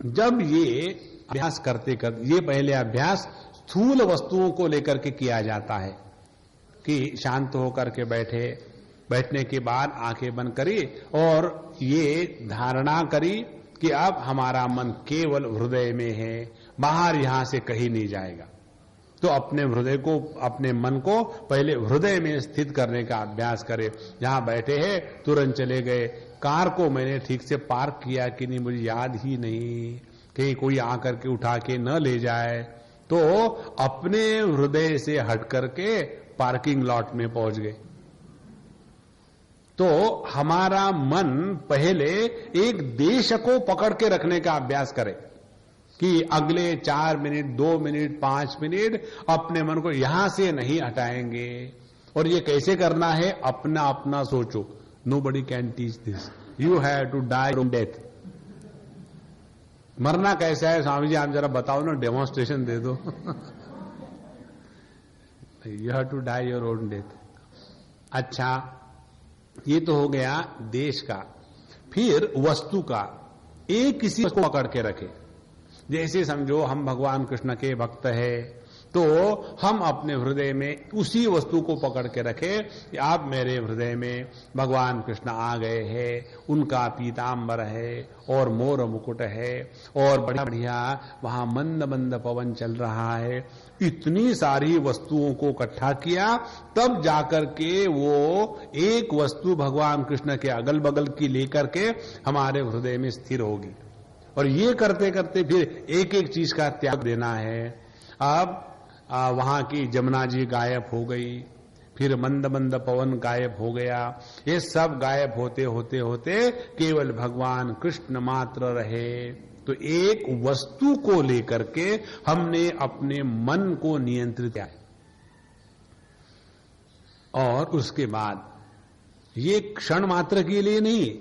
जब ये अभ्यास करते करते, ये पहले अभ्यास स्थूल वस्तुओं को लेकर के किया जाता है कि शांत होकर के बैठने के बाद आंखें बंद करी और ये धारणा करी कि अब हमारा मन केवल हृदय में है, बाहर यहां से कहीं नहीं जाएगा। तो अपने हृदय को, अपने मन को पहले हृदय में स्थित करने का अभ्यास करें। जहां बैठे हैं तुरंत चले गए, कार को मैंने ठीक से पार्क किया कि नहीं मुझे याद ही नहीं, कहीं कोई आकर के उठा के न ले जाए, तो अपने हृदय से हट करके पार्किंग लॉट में पहुंच गए। तो हमारा मन पहले एक देश को पकड़ के रखने का अभ्यास करे कि अगले 4 मिनट, 2 मिनट, 5 मिनट अपने मन को यहां से नहीं हटाएंगे। और ये कैसे करना है, अपना अपना सोचो। Nobody can teach this, you have to die your own death. मरना कैसा है स्वामी जी आप जरा बताओ ना, डेमोन्स्ट्रेशन दे दो। You have to die your own death. अच्छा, ये तो हो गया देश का। फिर वस्तु का, एक किसी को पकड़ के रखे। जैसे समझो हम भगवान कृष्ण के भक्त है, तो हम अपने हृदय में उसी वस्तु को पकड़ के रखे कि आप मेरे हृदय में भगवान कृष्ण आ गए हैं, उनका पीतांबर है और मोर मुकुट है और बढ़िया बढ़िया वहां मंद मंद पवन चल रहा है। इतनी सारी वस्तुओं को इकट्ठा किया, तब जाकर के वो एक वस्तु भगवान कृष्ण के अगल बगल की लेकर के हमारे हृदय में स्थिर होगी। और ये करते करते फिर एक एक चीज का त्याग देना है। अब वहां की जमुना जी गायब हो गई, फिर मंद मंद पवन गायब हो गया। ये सब गायब होते होते होते केवल भगवान कृष्ण मात्र रहे। तो एक वस्तु को लेकर के हमने अपने मन को नियंत्रित किया। और उसके बाद ये क्षण मात्र के लिए नहीं,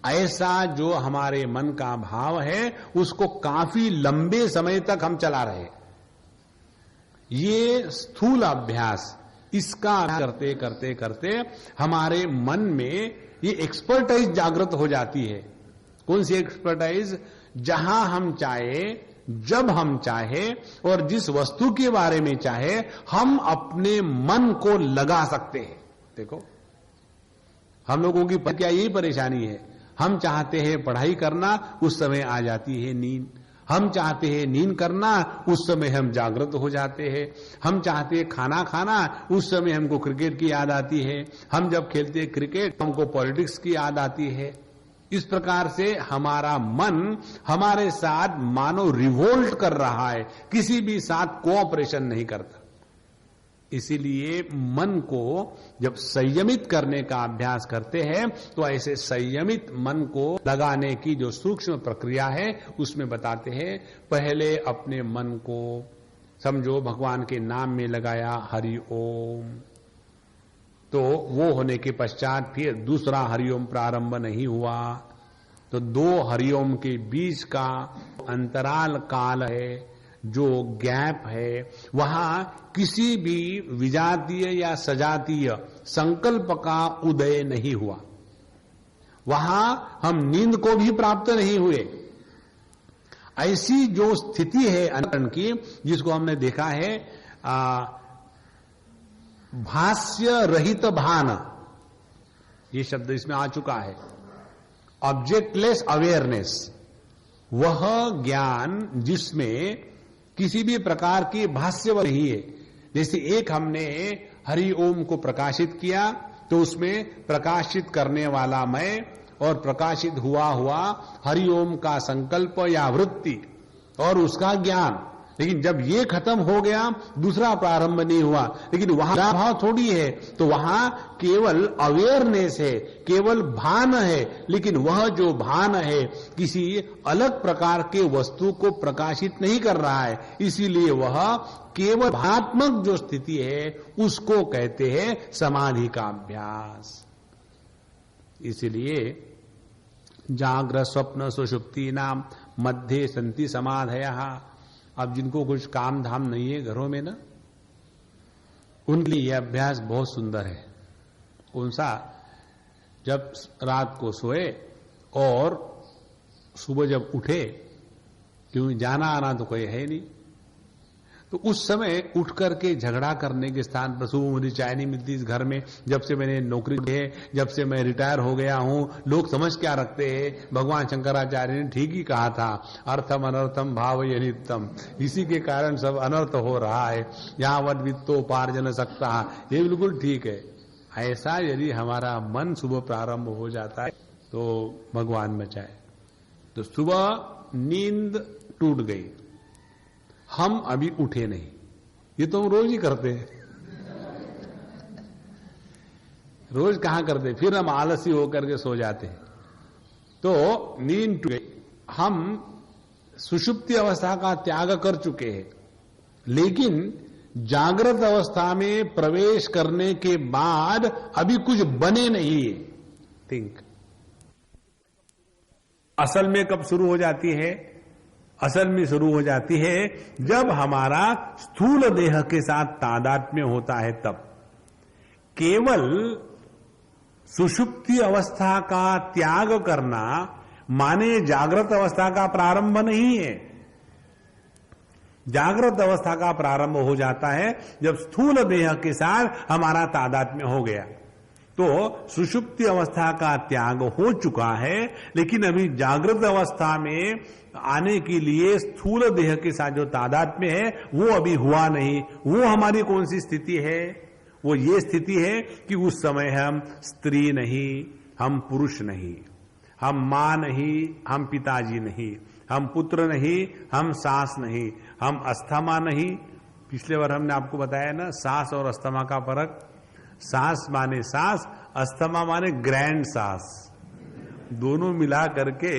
ऐसा जो हमारे मन का भाव है उसको काफी लंबे समय तक हम चला रहे। ये स्थूल अभ्यास, इसका करते करते करते हमारे मन में ये एक्सपर्टाइज जागृत हो जाती है। कौन सी एक्सपर्टाइज? जहां हम चाहे, जब हम चाहे और जिस वस्तु के बारे में चाहे, हम अपने मन को लगा सकते हैं। देखो, हम लोगों की क्या यही परेशानी है। हम चाहते हैं पढ़ाई करना, उस समय आ जाती है नींद। हम चाहते हैं नींद करना, उस समय हम जागृत हो जाते हैं। हम चाहते हैं खाना खाना, उस समय हमको क्रिकेट की याद आती है। हम जब खेलते हैं क्रिकेट, हमको पॉलिटिक्स की याद आती है। इस प्रकार से हमारा मन हमारे साथ मानो रिवोल्ट कर रहा है, किसी भी साथ कोऑपरेशन नहीं करता। इसीलिए मन को जब संयमित करने का अभ्यास करते हैं, तो ऐसे संयमित मन को लगाने की जो सूक्ष्म प्रक्रिया है उसमें बताते हैं। पहले अपने मन को समझो भगवान के नाम में लगाया, हरि ओम। तो वो होने के पश्चात फिर दूसरा हरिओम प्रारंभ नहीं हुआ, तो 2 हरिओम के बीच का अंतराल काल है, जो गैप है, वहां किसी भी विजातीय या सजातीय संकल्प का उदय नहीं हुआ। वहां हम नींद को भी प्राप्त नहीं हुए। ऐसी जो स्थिति है अंतरण की, जिसको हमने देखा है भाष्य रहित भान, ये शब्द इसमें आ चुका है। ऑब्जेक्टलेस अवेयरनेस, वह ज्ञान जिसमें किसी भी प्रकार की भाष्य नहीं है। जैसे एक हमने हरि ओम को प्रकाशित किया, तो उसमें प्रकाशित करने वाला मैं और प्रकाशित हुआ हरि ओम का संकल्प या वृत्ति और उसका ज्ञान। लेकिन जब ये खत्म हो गया, दूसरा प्रारंभ नहीं हुआ। लेकिन वहां भाव थोड़ी है, तो वहां केवल अवेयरनेस है, केवल भान है। लेकिन वह जो भान है किसी अलग प्रकार के वस्तु को प्रकाशित नहीं कर रहा है, इसीलिए वह केवल भावात्मक जो स्थिति है उसको कहते हैं समाधि का अभ्यास। इसीलिए जागृत स्वप्न सुषुप्ति नाम मध्य संति समाधयः। अब जिनको कुछ काम धाम नहीं है घरों में ना, उनके लिए यह अभ्यास बहुत सुंदर है। कौन सा? जब रात को सोए और सुबह जब उठे, क्योंकि जाना आना तो कोई है नहीं, तो उस समय उठ करके झगड़ा करने के स्थान पर, सुबह मुझे चाय नहीं मिलती इस घर में, जब से मैंने नौकरी की है, जब से मैं रिटायर हो गया हूं, लोग समझ क्या रखते हैं। भगवान शंकराचार्य ने ठीक ही कहा था, अर्थम अनर्थम भाव नित्यम, इसी के कारण सब अनर्थ हो रहा है। यहाँ वद वित्तोपार्जन सकता, ये बिल्कुल ठीक है। ऐसा यदि हमारा मन सुबह प्रारंभ हो जाता है तो भगवान बचाए। तो सुबह नींद टूट गई, हम अभी उठे नहीं, ये तो हम रोज ही करते हैं, रोज कहां करते, फिर हम आलसी होकर के सो जाते हैं। तो नींद टूट गई, हम सुषुप्ति अवस्था का त्याग कर चुके हैं, लेकिन जागृत अवस्था में प्रवेश करने के बाद अभी कुछ बने नहीं है। थिंक असल में कब शुरू हो जाती है? असल में शुरू हो जाती है जब हमारा स्थूल देह के साथ तादात्म्य होता है। तब केवल सुषुप्ति अवस्था का त्याग करना माने जागृत अवस्था का प्रारंभ नहीं है। जागृत अवस्था का प्रारंभ हो जाता है जब स्थूल देह के साथ हमारा तादात्म्य हो गया। तो सुषुप्ति अवस्था का त्याग हो चुका है, लेकिन अभी जागृत अवस्था में आने के लिए स्थूल देह के साथ जो तादात्म्य है वो अभी हुआ नहीं। वो हमारी कौन सी स्थिति है? वो ये स्थिति है कि उस समय हम स्त्री नहीं, हम पुरुष नहीं, हम मां नहीं, हम पिताजी नहीं, हम पुत्र नहीं, हम सास नहीं, हम अस्थमा नहीं। पिछले बार हमने आपको बताया ना सास और अस्थमा का फर्क। सास माने सास, अस्थमा माने ग्रैंड सास। दोनों मिला करके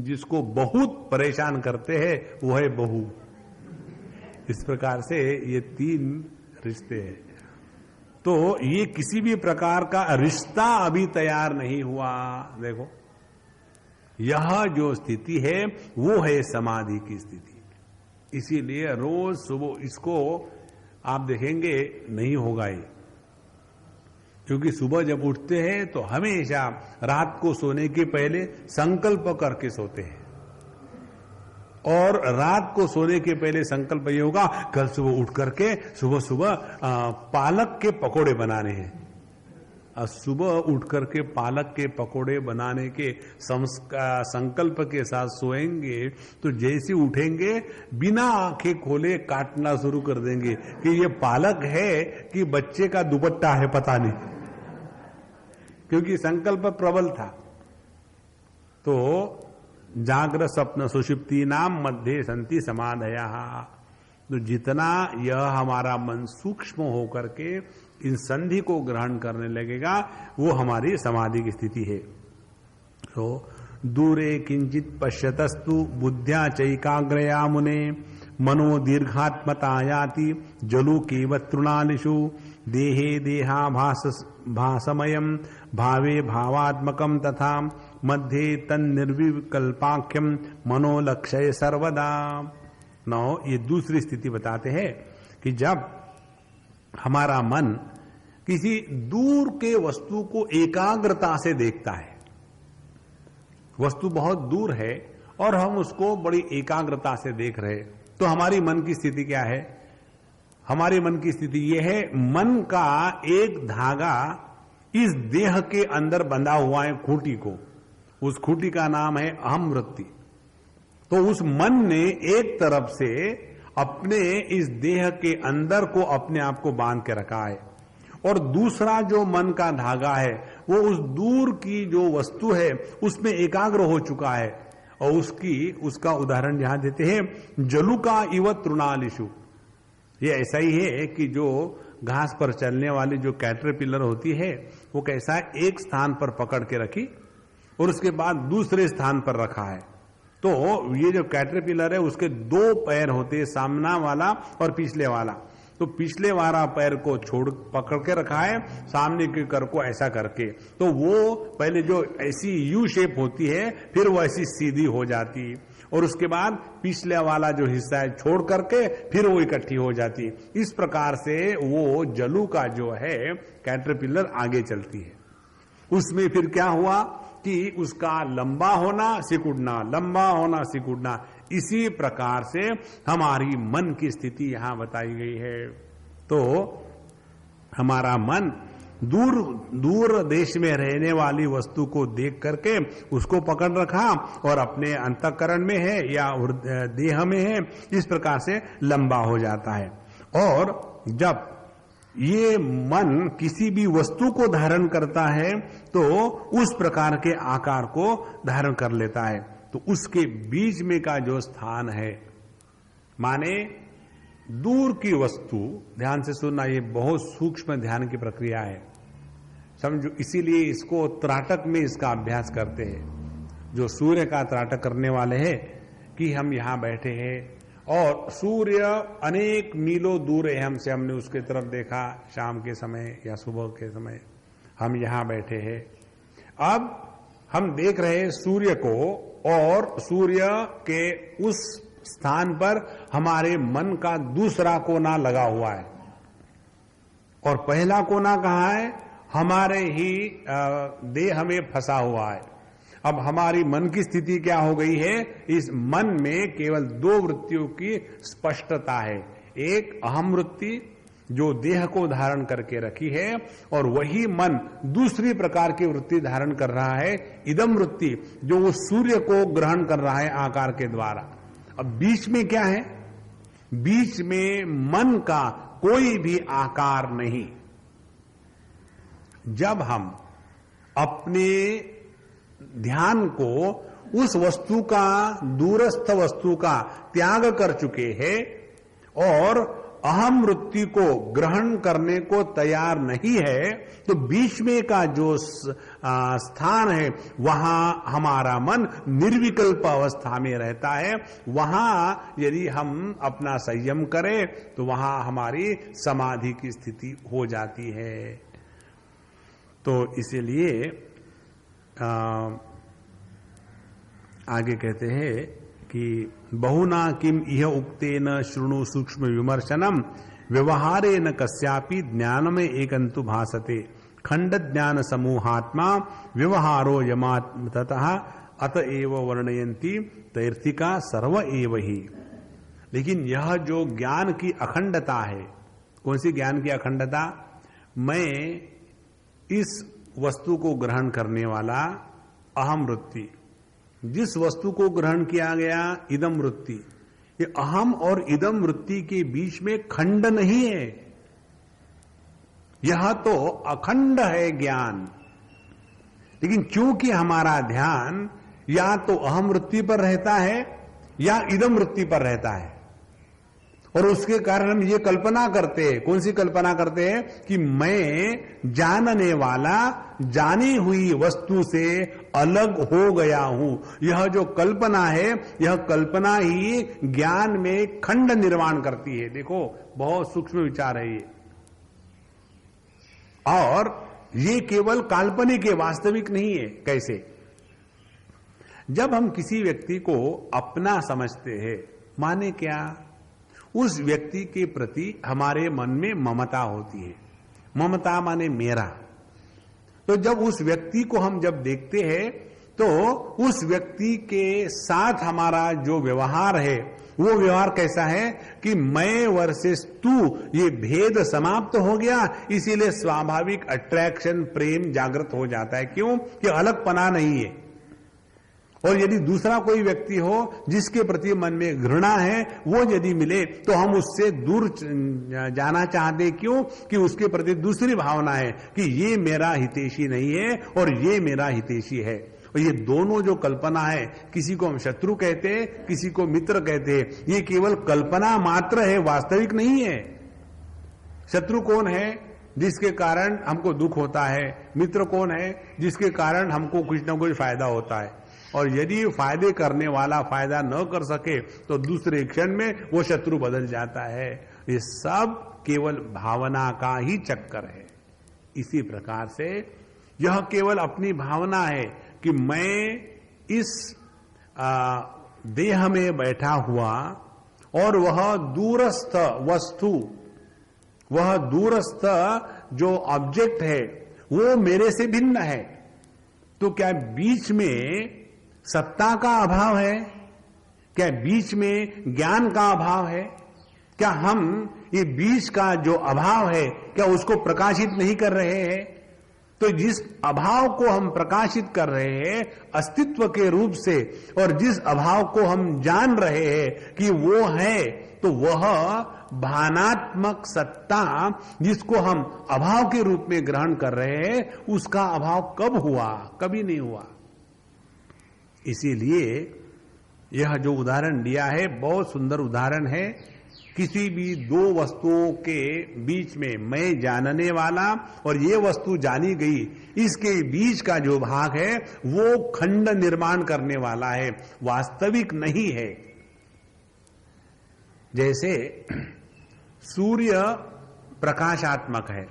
जिसको बहुत परेशान करते हैं वो है बहू। इस प्रकार से ये तीन रिश्ते हैं। तो ये किसी भी प्रकार का रिश्ता अभी तैयार नहीं हुआ। देखो, यह जो स्थिति है वो है समाधि की स्थिति। इसीलिए रोज सुबह इसको आप देखेंगे नहीं होगा ये, क्योंकि सुबह जब उठते हैं तो हमेशा रात को सोने के पहले संकल्प करके सोते हैं, और रात को सोने के पहले संकल्प ये होगा कल सुबह उठ करके सुबह सुबह पालक के पकोड़े बनाने हैं। सुबह उठ करके पालक के पकोड़े बनाने के संकल्प के साथ सोएंगे तो जैसे उठेंगे बिना आंखें खोले काटना शुरू कर देंगे कि ये पालक है कि बच्चे का दुपट्टा है, पता नहीं, क्योंकि संकल्प प्रबल था। तो जागृत स्वप्न सुषुप्ति नाम मध्य संति समाधया। तो जितना यह हमारा मन सूक्ष्म होकर के इन संधि को ग्रहण करने लगेगा वो हमारी समाधि की स्थिति है। तो दूरे किंचित पश्यतस्तु बुद्ध्या चैकाग्रया मुने मनो दीर्घात्मतायाति जलूकेव तृणालिषु देहे देहाभास भासमयम भावे भावात्मकम तथा मध्ये तन्निर्विकल्पाख्यम मनोलक्ष्य सर्वदा। नौ, ये दूसरी स्थिति बताते हैं कि जब हमारा मन किसी दूर के वस्तु को एकाग्रता से देखता है, वस्तु बहुत दूर है और हम उसको बड़ी एकाग्रता से देख रहे, तो हमारी मन की स्थिति क्या है? हमारी मन की स्थिति यह है, मन का एक धागा इस देह के अंदर बंधा हुआ है खूंटी को, उस खूंटी का नाम है अहम वृत्ति। तो उस मन ने एक तरफ से अपने इस देह के अंदर को अपने आप को बांध के रखा है, और दूसरा जो मन का धागा है वो उस दूर की जो वस्तु है उसमें एकाग्र हो चुका है। और उसका उदाहरण यहां देते हैं, जलुका इव तृणालिषु। ये ऐसा ही है कि जो घास पर चलने वाली जो कैटरपिलर होती है वो कैसा है, एक स्थान पर पकड़ के रखी और उसके बाद दूसरे स्थान पर रखा है। तो ये जो कैटरपिलर है उसके दो पैर होते हैं, सामना वाला और पिछले वाला। तो पिछले वाला पैर को छोड़ पकड़ के रखा है, सामने के कर को ऐसा करके। तो वो पहले जो ऐसी यू शेप होती है फिर वो ऐसी सीधी हो जाती, और उसके बाद पिछले वाला जो हिस्सा है छोड़ करके फिर वो इकट्ठी हो जाती। इस प्रकार से वो जलू का जो है कैटरपिलर आगे चलती है। उसमें फिर क्या हुआ कि उसका लंबा होना सिकुड़ना, लंबा होना सिकुड़ना, इसी प्रकार से हमारी मन की स्थिति यहां बताई गई है। तो हमारा मन दूर दूर देश में रहने वाली वस्तु को देख करके उसको पकड़ रखा और अपने अंतःकरण में है या देह में है, इस प्रकार से लंबा हो जाता है। और जब ये मन किसी भी वस्तु को धारण करता है तो उस प्रकार के आकार को धारण कर लेता है। तो उसके बीच में का जो स्थान है, माने दूर की वस्तु, ध्यान से सुनना, ये बहुत सूक्ष्म ध्यान की प्रक्रिया है, समझो। इसीलिए इसको त्राटक में इसका अभ्यास करते हैं। जो सूर्य का त्राटक करने वाले हैं कि हम यहां बैठे हैं और सूर्य अनेक मीलों दूर है हमसे, हमने उसके तरफ देखा शाम के समय या सुबह के समय, हम यहां बैठे हैं। अब हम देख रहे हैं सूर्य को और सूर्य के उस स्थान पर हमारे मन का दूसरा कोना लगा हुआ है और पहला कोना कहां है? हमारे ही देह में फंसा हुआ है। अब हमारी मन की स्थिति क्या हो गई है? इस मन में केवल दो वृत्तियों की स्पष्टता है। एक अहम वृत्ति जो देह को धारण करके रखी है और वही मन दूसरी प्रकार की वृत्ति धारण कर रहा है, इदम वृत्ति, जो वो सूर्य को ग्रहण कर रहा है आकार के द्वारा। अब बीच में क्या है? बीच में मन का कोई भी आकार नहीं। जब हम अपने ध्यान को उस वस्तु का, दूरस्थ वस्तु का त्याग कर चुके हैं और अहम वृत्ति को ग्रहण करने को तैयार नहीं है, तो बीच में का जो स्थान है वहां हमारा मन निर्विकल्प अवस्था में रहता है। वहां यदि हम अपना संयम करें तो वहां हमारी समाधि की स्थिति हो जाती है। तो इसीलिए आगे कहते हैं कि बहुना किम इह उक्तेन शृणु सूक्ष्म विमर्शनम व्यवहारे न कस्यापि ज्ञान में एकंतु भासते खंड ज्ञान समूहात्मा व्यवहारो यमात् ततः अतएव वर्णयन्ति तैर्थिका सर्व एव ही। लेकिन यह जो ज्ञान की अखंडता है, कौन सी ज्ञान की अखंडता? मैं इस वस्तु को ग्रहण करने वाला अहम वृत्ति, जिस वस्तु को ग्रहण किया गया इदम वृत्ति, ये अहम और इदम वृत्ति के बीच में खंड नहीं है, यह तो अखंड है ज्ञान। लेकिन क्योंकि हमारा ध्यान या तो अहम वृत्ति पर रहता है या इदम वृत्ति पर रहता है, और उसके कारण हम ये कल्पना करते हैं, कौन सी कल्पना करते हैं? कि मैं जानने वाला जानी हुई वस्तु से अलग हो गया हूं। यह जो कल्पना है, यह कल्पना ही ज्ञान में खंड निर्माण करती है। देखो, बहुत सूक्ष्म विचार है ये। और ये केवल काल्पनिक है, वास्तविक नहीं है। कैसे? जब हम किसी व्यक्ति को अपना समझते हैं, माने क्या? उस व्यक्ति के प्रति हमारे मन में ममता होती है। ममता माने मेरा। तो जब उस व्यक्ति को हम जब देखते हैं तो उस व्यक्ति के साथ हमारा जो व्यवहार है वो व्यवहार कैसा है कि मैं वर्सेस तू, ये भेद समाप्त हो गया। इसीलिए स्वाभाविक अट्रैक्शन, प्रेम जागृत हो जाता है। क्यों? कि अलगपना नहीं है। और यदि दूसरा कोई व्यक्ति हो जिसके प्रति मन में घृणा है, वो यदि मिले तो हम उससे दूर जाना चाहते। क्यों? कि उसके प्रति दूसरी भावना है कि ये मेरा हितैषी नहीं है और ये मेरा हितैषी है। और ये दोनों जो कल्पना है, किसी को हम शत्रु कहते हैं, किसी को मित्र कहते हैं, ये केवल कल्पना मात्र है, वास्तविक नहीं है। शत्रु कौन है? जिसके कारण हमको दुख होता है। मित्र कौन है? जिसके कारण हमको कुछ ना कुछ फायदा होता है। और यदि फायदे करने वाला फायदा न कर सके तो दूसरे क्षण में वो शत्रु बदल जाता है। ये सब केवल भावना का ही चक्कर है। इसी प्रकार से यह केवल अपनी भावना है कि मैं इस देह में बैठा हुआ और वह दूरस्थ वस्तु, वह दूरस्थ जो ऑब्जेक्ट है वो मेरे से भिन्न है। तो क्या बीच में सत्ता का अभाव है? क्या बीच में ज्ञान का अभाव है? क्या हम ये बीच का जो अभाव है क्या उसको प्रकाशित नहीं कर रहे हैं? तो जिस अभाव को हम प्रकाशित कर रहे हैं अस्तित्व के रूप से, और जिस अभाव को हम जान रहे हैं कि वो है, तो वह भानात्मक सत्ता जिसको हम अभाव के रूप में ग्रहण कर रहे हैं, उसका अभाव कब हुआ? कभी नहीं हुआ। इसीलिए यह जो उदाहरण दिया है बहुत सुंदर उदाहरण है। किसी भी दो वस्तुओं के बीच में मैं जानने वाला और ये वस्तु जानी गई, इसके बीच का जो भाग है वो खंड निर्माण करने वाला है, वास्तविक नहीं है। जैसे सूर्य प्रकाशात्मक है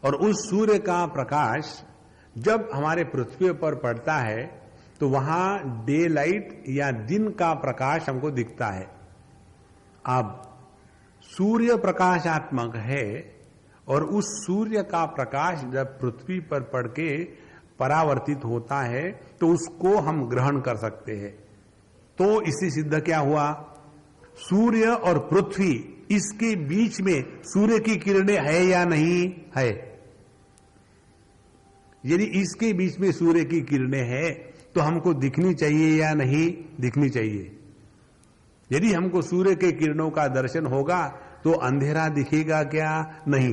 और उस सूर्य का प्रकाश जब हमारे पृथ्वी पर पड़ता है तो वहां डे लाइट या दिन का प्रकाश हमको दिखता है। अब सूर्य प्रकाशात्मक है और उस सूर्य का प्रकाश जब पृथ्वी पर पड़ के परावर्तित होता है तो उसको हम ग्रहण कर सकते हैं। तो इससे सिद्ध क्या हुआ? सूर्य और पृथ्वी, इसके बीच में सूर्य की किरणें है या नहीं है? यदि इसके बीच में सूर्य की किरणें है तो हमको दिखनी चाहिए या नहीं दिखनी चाहिए? यदि हमको सूर्य के किरणों का दर्शन होगा तो अंधेरा दिखेगा क्या? नहीं।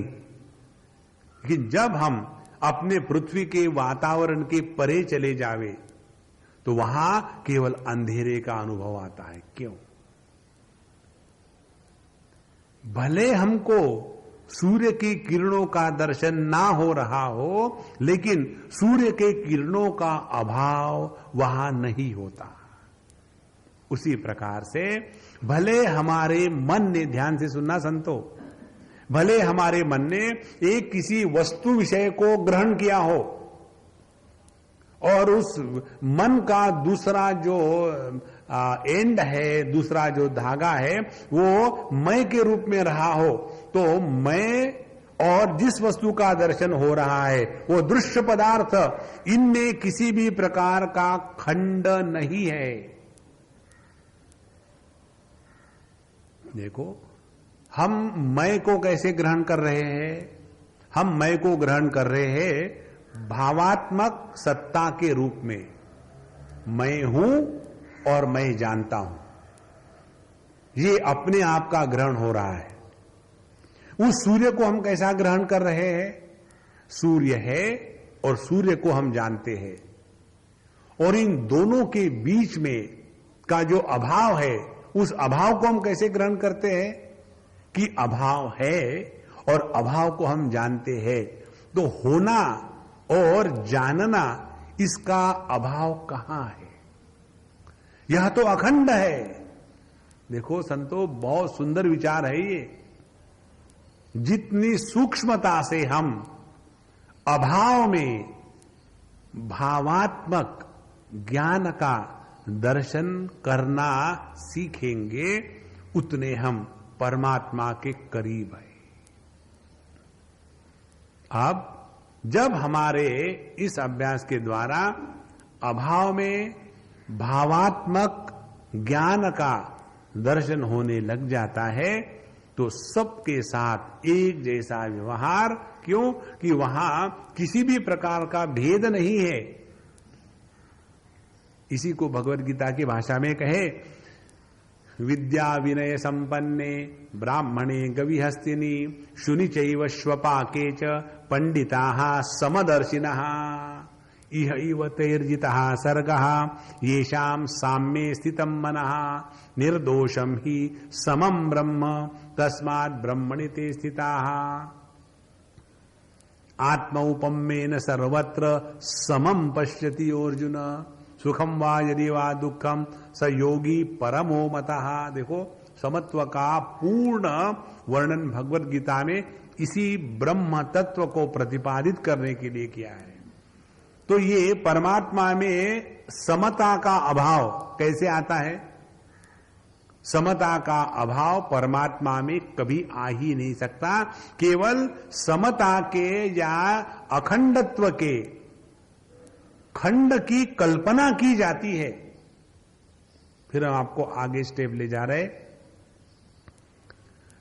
लेकिन जब हम अपने पृथ्वी के वातावरण के परे चले जावे तो वहां केवल अंधेरे का अनुभव आता है। क्यों? भले हमको सूर्य की किरणों का दर्शन ना हो रहा हो, लेकिन सूर्य के किरणों का अभाव वहां नहीं होता। उसी प्रकार से भले हमारे मन ने, ध्यान से सुनना संतो, भले हमारे मन ने एक किसी वस्तु विषय को ग्रहण किया हो और उस मन का दूसरा जो एंड है, दूसरा जो धागा है वो मैं के रूप में रहा हो, तो मैं और जिस वस्तु का दर्शन हो रहा है वो दृश्य पदार्थ, इनमें किसी भी प्रकार का खंड नहीं है। देखो, हम मैं को कैसे ग्रहण कर रहे हैं? हम मैं को ग्रहण कर रहे हैं भावात्मक सत्ता के रूप में। मैं हूं और मैं जानता हूं, ये अपने आप का ग्रहण हो रहा है। उस सूर्य को हम कैसा ग्रहण कर रहे हैं? सूर्य है और सूर्य को हम जानते हैं, और इन दोनों के बीच में का जो अभाव है, उस अभाव को हम कैसे ग्रहण करते हैं कि अभाव है और अभाव को हम जानते हैं। तो होना और जानना, इसका अभाव कहां है? यह तो अखंड है। देखो संतो, बहुत सुंदर विचार है ये। जितनी सूक्ष्मता से हम अभाव में भावात्मक ज्ञान का दर्शन करना सीखेंगे, उतने हम परमात्मा के करीब हैं। अब जब हमारे इस अभ्यास के द्वारा अभाव में भावात्मक ज्ञान का दर्शन होने लग जाता है तो सबके साथ एक जैसा व्यवहार। क्यों? कि वहां किसी भी प्रकार का भेद नहीं है। इसी को भगवत गीता की भाषा में कहे, विद्या विनय संपन्ने ब्राह्मणे गविहस्तिनी शुनि चैव श्वपाके च पंडिताः समदर्शिनः इह इव तैर्जितः सर्गः येषां साम्ये स्थितं मनः निर्दोषं हि समं ब्रह्म तस्मात् ब्रह्मणि ते स्थिताः आत्मौपम्येन सर्वत्र समं पश्यति अर्जुन सुखम वा यदि वा दुखम स योगी परमो मतः। देखो, समत्व का पूर्ण वर्णन भगवत गीता में इसी ब्रह्म तत्व को प्रतिपादित करने के लिए किया है। तो ये परमात्मा में समता का अभाव कैसे आता है? समता का अभाव परमात्मा में कभी आ ही नहीं सकता। केवल समता के या अखंडत्व के खंड की कल्पना की जाती है। फिर हम आपको आगे स्टेप ले जा रहे।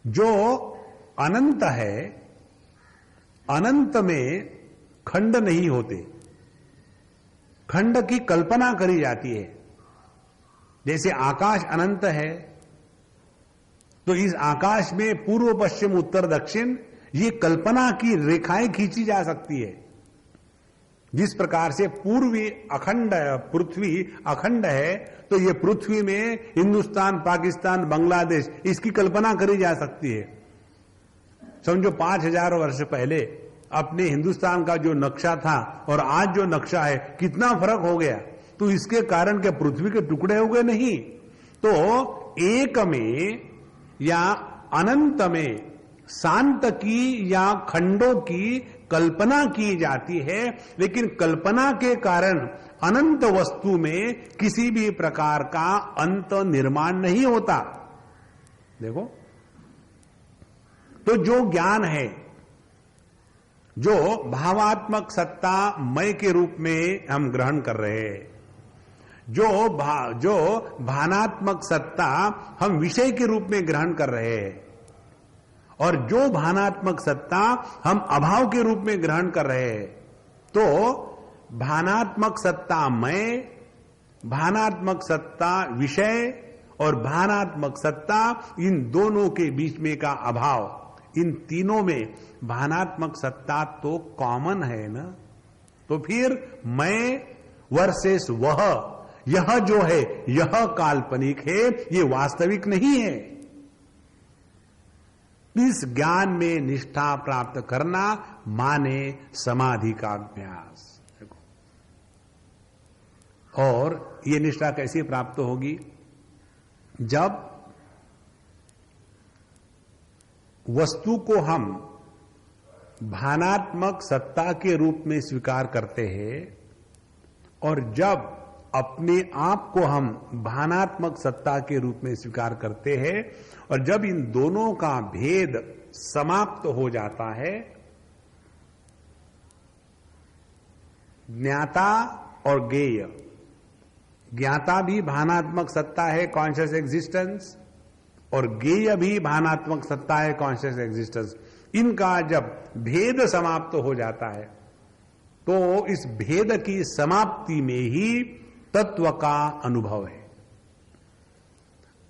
जो अनंत है, अनंत में खंड नहीं होते, खंड की कल्पना करी जाती है। जैसे आकाश अनंत है तो इस आकाश में पूर्व पश्चिम उत्तर दक्षिण ये कल्पना की रेखाएं खींची जा सकती है। जिस प्रकार से पूर्वी अखंड पृथ्वी अखंड है तो ये पृथ्वी में हिंदुस्तान, पाकिस्तान, बांग्लादेश इसकी कल्पना करी जा सकती है। समझो 5000 वर्ष पहले अपने हिंदुस्तान का जो नक्शा था और आज जो नक्शा है कितना फर्क हो गया। तो इसके कारण के पृथ्वी के टुकड़े हो गए नहीं। तो एक में या अनंत में शांत की या खंडों की कल्पना की जाती है, लेकिन कल्पना के कारण अनंत वस्तु में किसी भी प्रकार का अंत निर्माण नहीं होता। देखो, तो जो ज्ञान है, जो भावात्मक सत्ता मय के रूप में हम ग्रहण कर रहे हैं, जो भानात्मक सत्ता हम विषय के रूप में ग्रहण कर रहे हैं, और जो भानात्मक सत्ता हम अभाव के रूप में ग्रहण कर रहे हैं, तो भानात्मक सत्ता मय, भानात्मक सत्ता विषय और भानात्मक सत्ता, इन दोनों के बीच में का अभाव, इन तीनों में भानात्मक सत्ता तो कॉमन है ना। तो फिर मैं वर्सेस वह, यह जो है यह काल्पनिक है, ये वास्तविक नहीं है। इस ज्ञान में निष्ठा प्राप्त करना माने समाधि का अभ्यास। और ये निष्ठा कैसे प्राप्त होगी? जब वस्तु को हम भानात्मक सत्ता के रूप में स्वीकार करते हैं और जब अपने आप को हम भानात्मक सत्ता के रूप में स्वीकार करते हैं, और जब इन दोनों का भेद समाप्त हो जाता है, ज्ञाता और ज्ञेय, ज्ञाता भी भानात्मक सत्ता है कॉन्शियस एग्जिस्टेंस, और ज्ञेय भी भानात्मक सत्ता है कॉन्शियस एग्जिस्टेंस, इनका जब भेद समाप्त हो जाता है तो इस भेद की समाप्ति में ही तत्व का अनुभव है।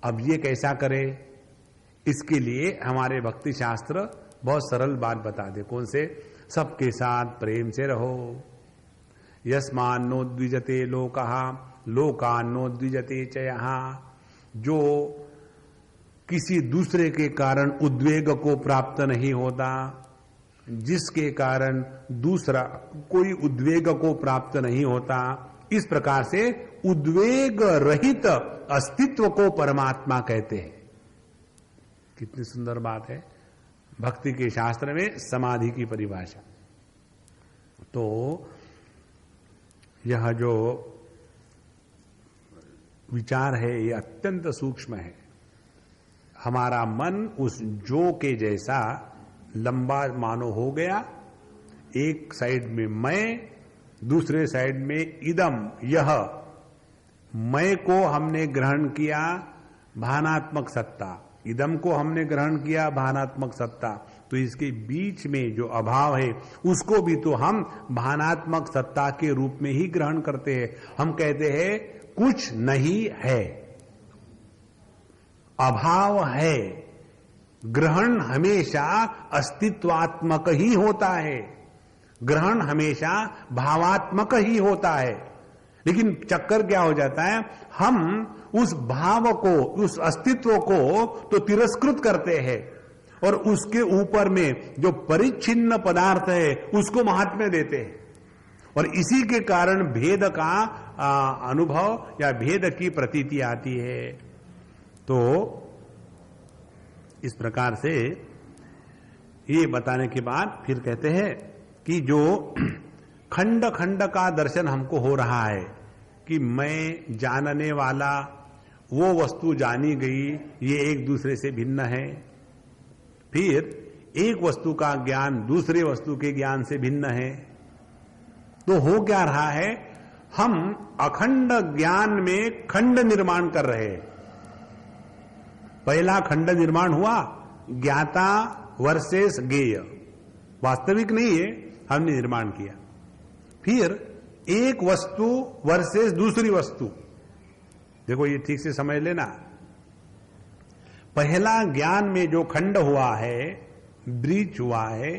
अब ये कैसा करें? इसके लिए हमारे भक्ति शास्त्र बहुत सरल बात बता दे। कौन से? सबके साथ प्रेम से रहो। यस्मान्नो द्विजते लोकः लोकान्नो द्विजते च यः। जो किसी दूसरे के कारण उद्वेग को प्राप्त नहीं होता, जिसके कारण दूसरा कोई उद्वेग को प्राप्त नहीं होता, इस प्रकार से उद्वेग रहित अस्तित्व को परमात्मा कहते हैं। कितनी सुंदर बात है भक्ति के शास्त्र में समाधि की परिभाषा। तो यह जो विचार है ये अत्यंत सूक्ष्म है। हमारा मन उस जो के जैसा लंबा मानो हो गया, एक साइड में मैं, दूसरे साइड में इदम, यह मैं को हमने ग्रहण किया भानात्मक सत्ता, इदम को हमने ग्रहण किया भानात्मक सत्ता, तो इसके बीच में जो अभाव है उसको भी तो हम भानात्मक सत्ता के रूप में ही ग्रहण करते हैं। हम कहते हैं कुछ नहीं है, अभाव है। ग्रहण हमेशा अस्तित्वात्मक ही होता है, ग्रहण हमेशा भावात्मक ही होता है। लेकिन चक्कर क्या हो जाता है, हम उस भाव को, उस अस्तित्व को तो तिरस्कृत करते हैं और उसके ऊपर में जो परिच्छिन्न पदार्थ है उसको महात्म्य देते हैं, और इसी के कारण भेद का अनुभव या भेद की प्रतीति आती है। तो इस प्रकार से ये बताने के बाद फिर कहते हैं कि जो खंड खंड का दर्शन हमको हो रहा है कि मैं जानने वाला, वो वस्तु जानी गई, ये एक दूसरे से भिन्न है। फिर एक वस्तु का ज्ञान दूसरे वस्तु के ज्ञान से भिन्न है। तो हो क्या रहा है, हम अखंड ज्ञान में खंड निर्माण कर रहे हैं। पहला खंड निर्माण हुआ ज्ञाता वर्सेस ज्ञेय, वास्तविक नहीं है, हमने निर्माण किया। फिर एक वस्तु वर्सेस दूसरी वस्तु, देखो ये ठीक से समझ लेना। पहला ज्ञान में जो खंड हुआ है, ब्रीच हुआ है,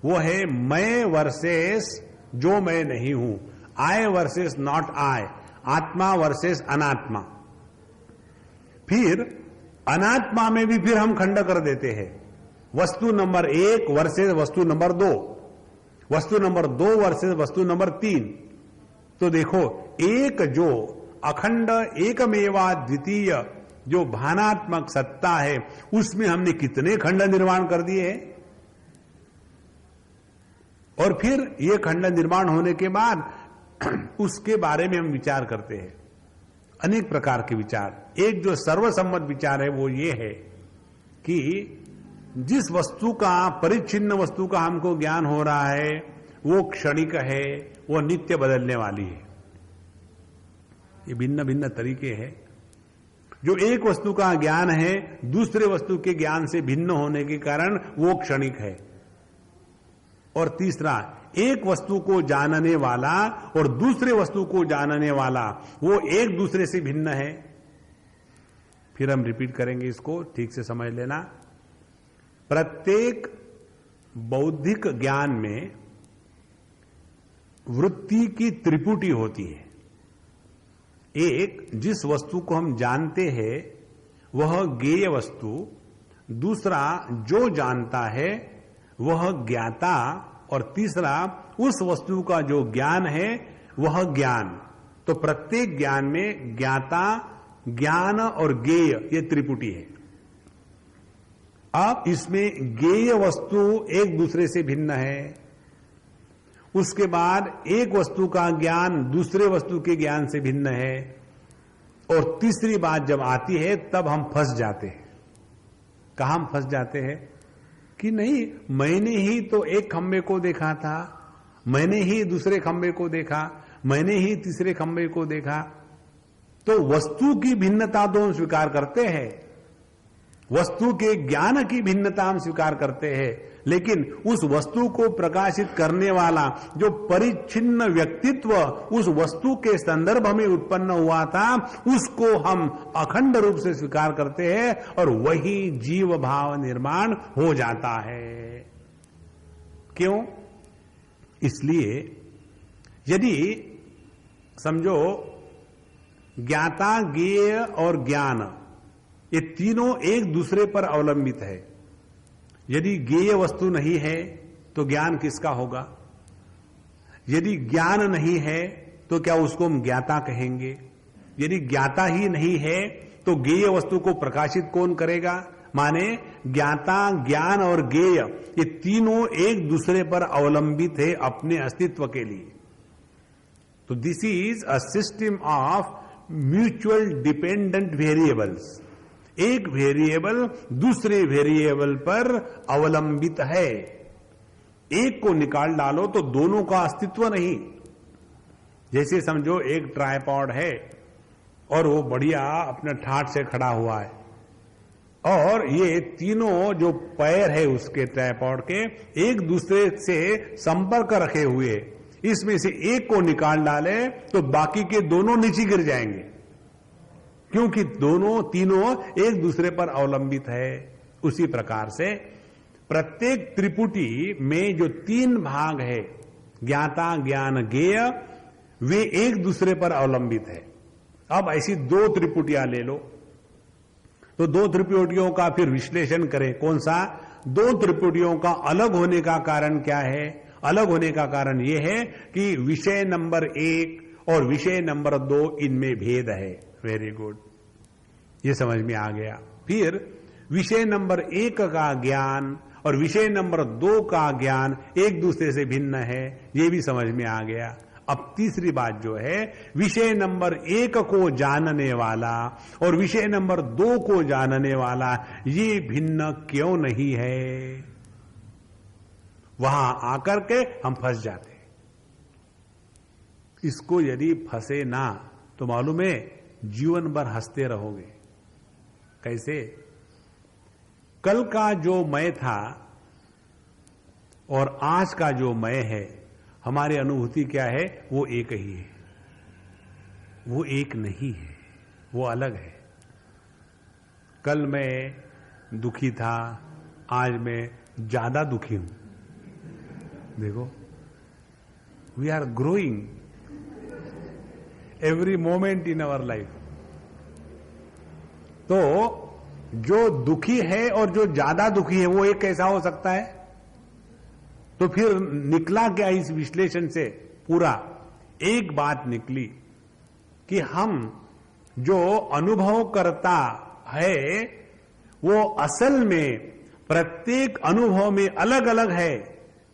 वो है मैं वर्सेस जो मैं नहीं हूं, आई वर्सेस नॉट आई, आत्मा वर्सेस अनात्मा। फिर अनात्मा में भी फिर हम खंड कर देते हैं, वस्तु नंबर 1 वर्सेस वस्तु नंबर 2, वस्तु नंबर 2 वर्सेस वस्तु नंबर 3। तो देखो एक जो अखंड एकमेवा द्वितीय जो भानात्मक सत्ता है, उसमें हमने कितने खंड निर्माण कर दिए हैं। और फिर ये खंड निर्माण होने के बाद उसके बारे में हम विचार करते हैं, अनेक प्रकार के विचार। एक जो सर्वसम्मत विचार है वो ये है कि जिस वस्तु का, परिच्छिन्न वस्तु का हमको ज्ञान हो रहा है, वो क्षणिक है, वो नित्य बदलने वाली है। ये भिन्न भिन्न तरीके हैं। जो एक वस्तु का ज्ञान है दूसरे वस्तु के ज्ञान से भिन्न होने के कारण वो क्षणिक है। और तीसरा, एक वस्तु को जानने वाला और दूसरे वस्तु को जानने वाला, वो एक दूसरे से भिन्न है। फिर हम रिपीट करेंगे इसको, ठीक से समझ लेना। प्रत्येक बौद्धिक ज्ञान में वृत्ति की त्रिपुटी होती है। एक, जिस वस्तु को हम जानते हैं वह ज्ञेय वस्तु, दूसरा जो जानता है वह ज्ञाता, और तीसरा उस वस्तु का जो ज्ञान है वह ज्ञान। तो प्रत्येक ज्ञान में ज्ञाता, ज्ञान और ज्ञेय ये त्रिपुटी है। अब इसमें ज्ञेय वस्तु एक दूसरे से भिन्न है, उसके बाद एक वस्तु का ज्ञान दूसरे वस्तु के ज्ञान से भिन्न है, और तीसरी बात जब आती है तब हम फंस जाते हैं। कहां हम फंस जाते हैं कि नहीं, मैंने ही तो एक खंबे को देखा था, मैंने ही दूसरे खंबे को देखा, मैंने ही तीसरे खंबे को देखा। तो वस्तु की भिन्नता तो हम स्वीकार करते हैं, वस्तु के ज्ञान की भिन्नता हम स्वीकार करते हैं, लेकिन उस वस्तु को प्रकाशित करने वाला जो परिच्छिन्न व्यक्तित्व उस वस्तु के संदर्भ में उत्पन्न हुआ था, उसको हम अखंड रूप से स्वीकार करते हैं, और वही जीव भाव निर्माण हो जाता है। क्यों? इसलिए यदि समझो ज्ञाता, ज्ञेय और ज्ञान ये तीनों एक दूसरे पर अवलंबित है। यदि ज्ञेय वस्तु नहीं है तो ज्ञान किसका होगा? यदि ज्ञान नहीं है तो क्या उसको हम ज्ञाता कहेंगे? यदि ज्ञाता ही नहीं है तो ज्ञेय वस्तु को प्रकाशित कौन करेगा? माने ज्ञाता, ज्ञान और ज्ञेय ये तीनों एक दूसरे पर अवलंबित है अपने अस्तित्व के लिए। तो this is a system of mutual dependent variables. एक वेरिएबल दूसरे वेरिएबल पर अवलंबित है। एक को निकाल डालो तो दोनों का अस्तित्व नहीं। जैसे समझो एक ट्राइपॉड है और वो बढ़िया अपने ठाठ से खड़ा हुआ है, और ये तीनों जो पैर है उसके ट्राइपॉड के एक दूसरे से संपर्क रखे हुए, इसमें से एक को निकाल डाले तो बाकी के दोनों नीचे गिर जाएंगे, क्योंकि दोनों तीनों एक दूसरे पर अवलंबित है। उसी प्रकार से प्रत्येक त्रिपुटी में जो तीन भाग है, ज्ञाता, ज्ञान, ज्ञेय, वे एक दूसरे पर अवलंबित है। अब ऐसी दो त्रिपुटियां ले लो तो दो त्रिपुटियों का फिर विश्लेषण करें। कौन सा? दो त्रिपुटियों का अलग होने का कारण क्या है? अलग होने का कारण यह है कि विषय नंबर 1 और विषय नंबर 2 इनमें भेद है। वेरी गुड, ये समझ में आ गया। फिर विषय नंबर 1 का ज्ञान और विषय नंबर 2 का ज्ञान एक दूसरे से भिन्न है, ये भी समझ में आ गया। अब तीसरी बात जो है, विषय नंबर 1 को जानने वाला और विषय नंबर 2 को जानने वाला ये भिन्न क्यों नहीं है? वहां आकर के हम फंस जाते हैं। इसको यदि फंसे ना तो मालूम है जीवन भर हंसते रहोगे। कैसे? कल का जो मैं था और आज का जो मैं है, हमारी अनुभूति क्या है? वो एक ही है, वो एक नहीं है, वो अलग है। कल मैं दुखी था, आज मैं ज्यादा दुखी हूं। देखो, we are growing every moment in our life. तो जो दुखी है और जो ज्यादा दुखी है वो एक कैसा हो सकता है? तो फिर निकला क्या इस विश्लेषण से? पूरा एक बात निकली कि हम जो अनुभव करता है वो असल में प्रत्येक अनुभव में अलग अलग है,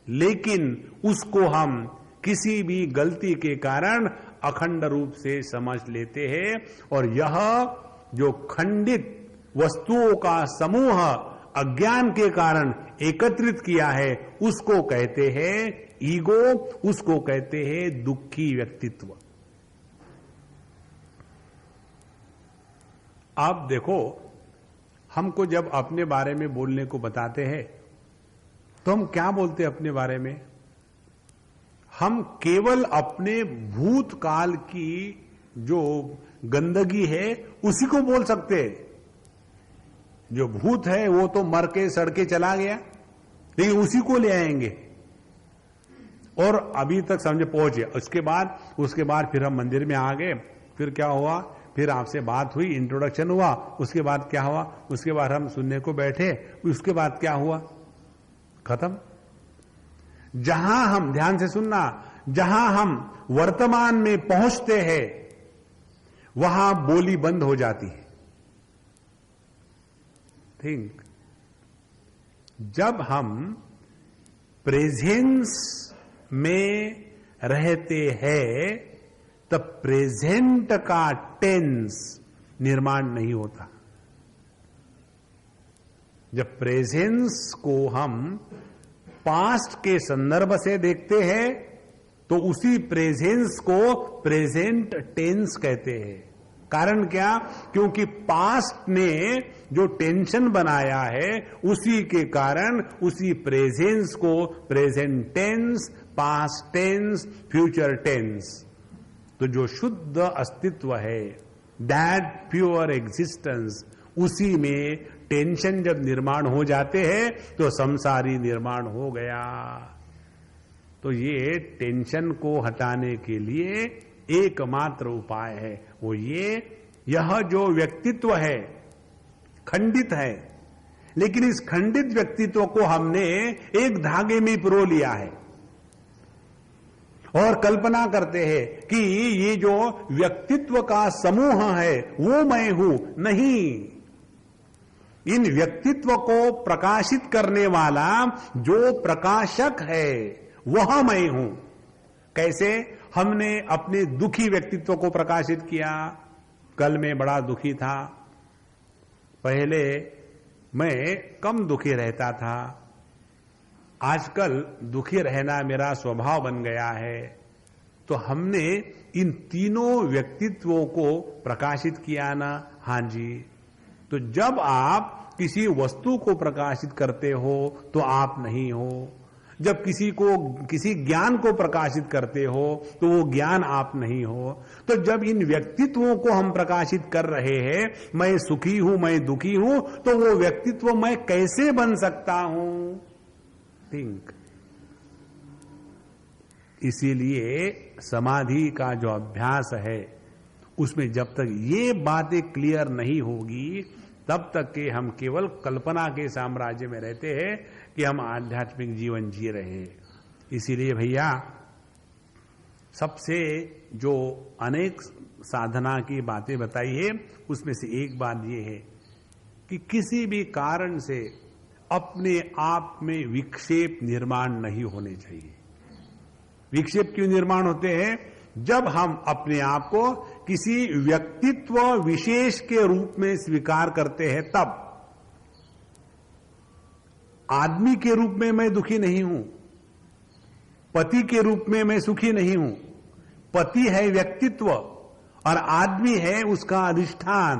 लेकिन उसको हम किसी भी गलती के कारण अखंड रूप से समझ लेते हैं। और यह जो खंडित वस्तुओं का समूह अज्ञान के कारण एकत्रित किया है उसको कहते हैं ईगो, उसको कहते हैं दुखी व्यक्तित्व। आप देखो, हमको जब अपने बारे में बोलने को बताते हैं तो हम क्या बोलते हैं अपने बारे में? हम केवल अपने भूतकाल की जो गंदगी है उसी को बोल सकते हैं। जो भूत है वो तो मर के सड़ के चला गया, लेकिन उसी को ले आएंगे और अभी तक समझे पहुंचे। उसके बाद फिर हम मंदिर में आ गए। फिर क्या हुआ? फिर आपसे बात हुई, इंट्रोडक्शन हुआ। उसके बाद क्या हुआ? उसके बाद हम सुनने को बैठे। उसके बाद क्या हुआ? खत्म। जहां हम, ध्यान से सुनना, जहां हम वर्तमान में पहुंचते हैं वहां बोली बंद हो जाती है। थिंक, जब हम प्रेजेंस में रहते हैं तब प्रेजेंट का टेंस निर्माण नहीं होता। जब प्रेजेंस को हम पास्ट के संदर्भ से देखते हैं तो उसी प्रेजेंस को प्रेजेंट टेंस कहते हैं। कारण क्या? क्योंकि पास्ट ने जो टेंशन बनाया है उसी के कारण उसी प्रेजेंस को present tense, past tense, future tense. तो जो शुद्ध अस्तित्व है, दैट प्योर एग्जिस्टेंस, उसी में टेंशन जब निर्माण हो जाते हैं तो संसारी निर्माण हो गया। तो ये टेंशन को हटाने के लिए एकमात्र उपाय है, वो यह जो व्यक्तित्व है खंडित है, लेकिन इस खंडित व्यक्तित्व को हमने एक धागे में पिरो लिया है और कल्पना करते हैं कि ये जो व्यक्तित्व का समूह है वो मैं हूं। नहीं, इन व्यक्तित्व को प्रकाशित करने वाला जो प्रकाशक है वह मैं हूं। कैसे? हमने अपने दुखी व्यक्तित्व को प्रकाशित किया। कल मैं बड़ा दुखी था, पहले मैं कम दुखी रहता था, आजकल दुखी रहना मेरा स्वभाव बन गया है। तो हमने इन तीनों व्यक्तित्वों को प्रकाशित किया ना? हां जी। तो जब आप किसी वस्तु को प्रकाशित करते हो तो आप नहीं हो। जब किसी ज्ञान को प्रकाशित करते हो तो वो ज्ञान आप नहीं हो। तो जब इन व्यक्तित्वों को हम प्रकाशित कर रहे हैं, मैं सुखी हूं, मैं दुखी हूं, तो वो व्यक्तित्व मैं कैसे बन सकता हूं? थिंक। इसीलिए समाधि का जो अभ्यास है उसमें जब तक ये बातें क्लियर नहीं होगी तब तक के हम केवल कल्पना के साम्राज्य में रहते हैं कि हम आध्यात्मिक जीवन जी रहे हैं। इसीलिए भैया, सबसे जो अनेक साधना की बातें बताई है उसमें से एक बात यह है कि किसी भी कारण से अपने आप में विक्षेप निर्माण नहीं होने चाहिए। विक्षेप क्यों निर्माण होते हैं? जब हम अपने आप को किसी व्यक्तित्व विशेष के रूप में स्वीकार करते हैं तब। आदमी के रूप में मैं दुखी नहीं हूं, पति के रूप में मैं सुखी नहीं हूं, पति है व्यक्तित्व और आदमी है उसका अधिष्ठान।